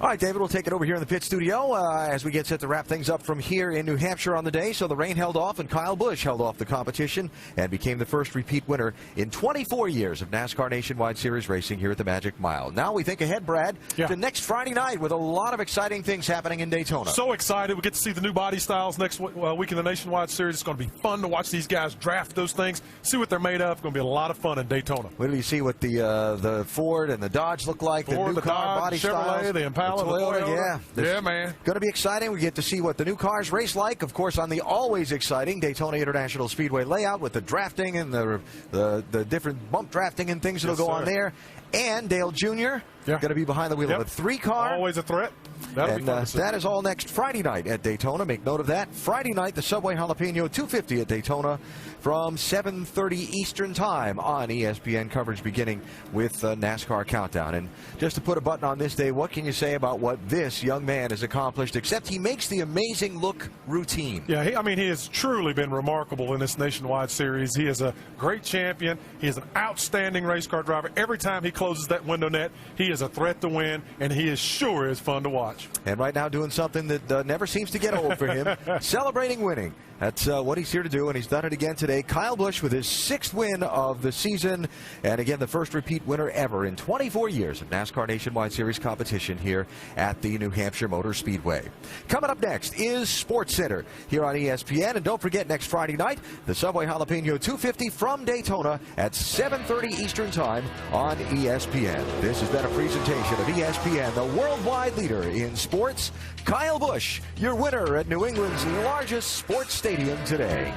All right, David, we'll take it over here in the pit studio as we get set to wrap things up from here in New Hampshire on the day. So the rain held off, and Kyle Busch held off the competition and became the first repeat winner in 24 years of NASCAR Nationwide Series racing here at the Magic Mile. Now we think ahead, Brad, to next Friday night with a lot of exciting things happening in Daytona. So excited. We get to see the new body styles next week in the Nationwide Series. It's going to be fun to watch these guys draft those things, see what they're made of. It's going to be a lot of fun in Daytona. Wait till you see what the Ford and the Dodge look like, Ford, the new car Dodge, body Chevrolet, styles. the Impala. Toyota, yeah. Yeah, man. Going to be exciting. We get to see what the new cars race like, of course, on the always exciting Daytona International Speedway layout with the drafting and the different bump drafting and things that'll go on there. And Dale Jr. going to be behind the wheel of a 3-car. Always a threat. That'll be fun to see. That is all next Friday night at Daytona. Make note of that. Friday night, the Subway Jalapeno 250 at Daytona from 7:30 Eastern Time on ESPN. Coverage beginning with NASCAR Countdown. And just to put a button on this day, what can you say about what this young man has accomplished, except he makes the amazing look routine? Yeah, he has truly been remarkable in this nationwide series. He is a great champion. He is an outstanding race car driver. Every time he closes that window net, he is a threat to win, and he is sure is fun to watch. And right now doing something that never seems to get old for him, celebrating winning. That's what he's here to do, and he's done it again today. Kyle Busch with his 6th win of the season, and again, the first repeat winner ever in 24 years of NASCAR Nationwide Series competition here at the New Hampshire Motor Speedway. Coming up next is Sports Center here on ESPN, and don't forget, next Friday night, the Subway Jalapeno 250 from Daytona at 7:30 Eastern Time on ESPN. This has been a presentation of ESPN, the worldwide leader in sports. Kyle Busch, your winner at New England's largest sports stadium today.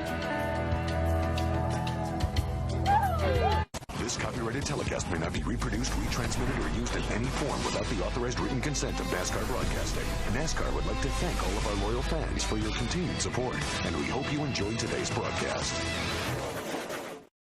This copyrighted telecast may not be reproduced, retransmitted, or used in any form without the authorized written consent of NASCAR Broadcasting. NASCAR would like to thank all of our loyal fans for your continued support, and we hope you enjoyed today's broadcast.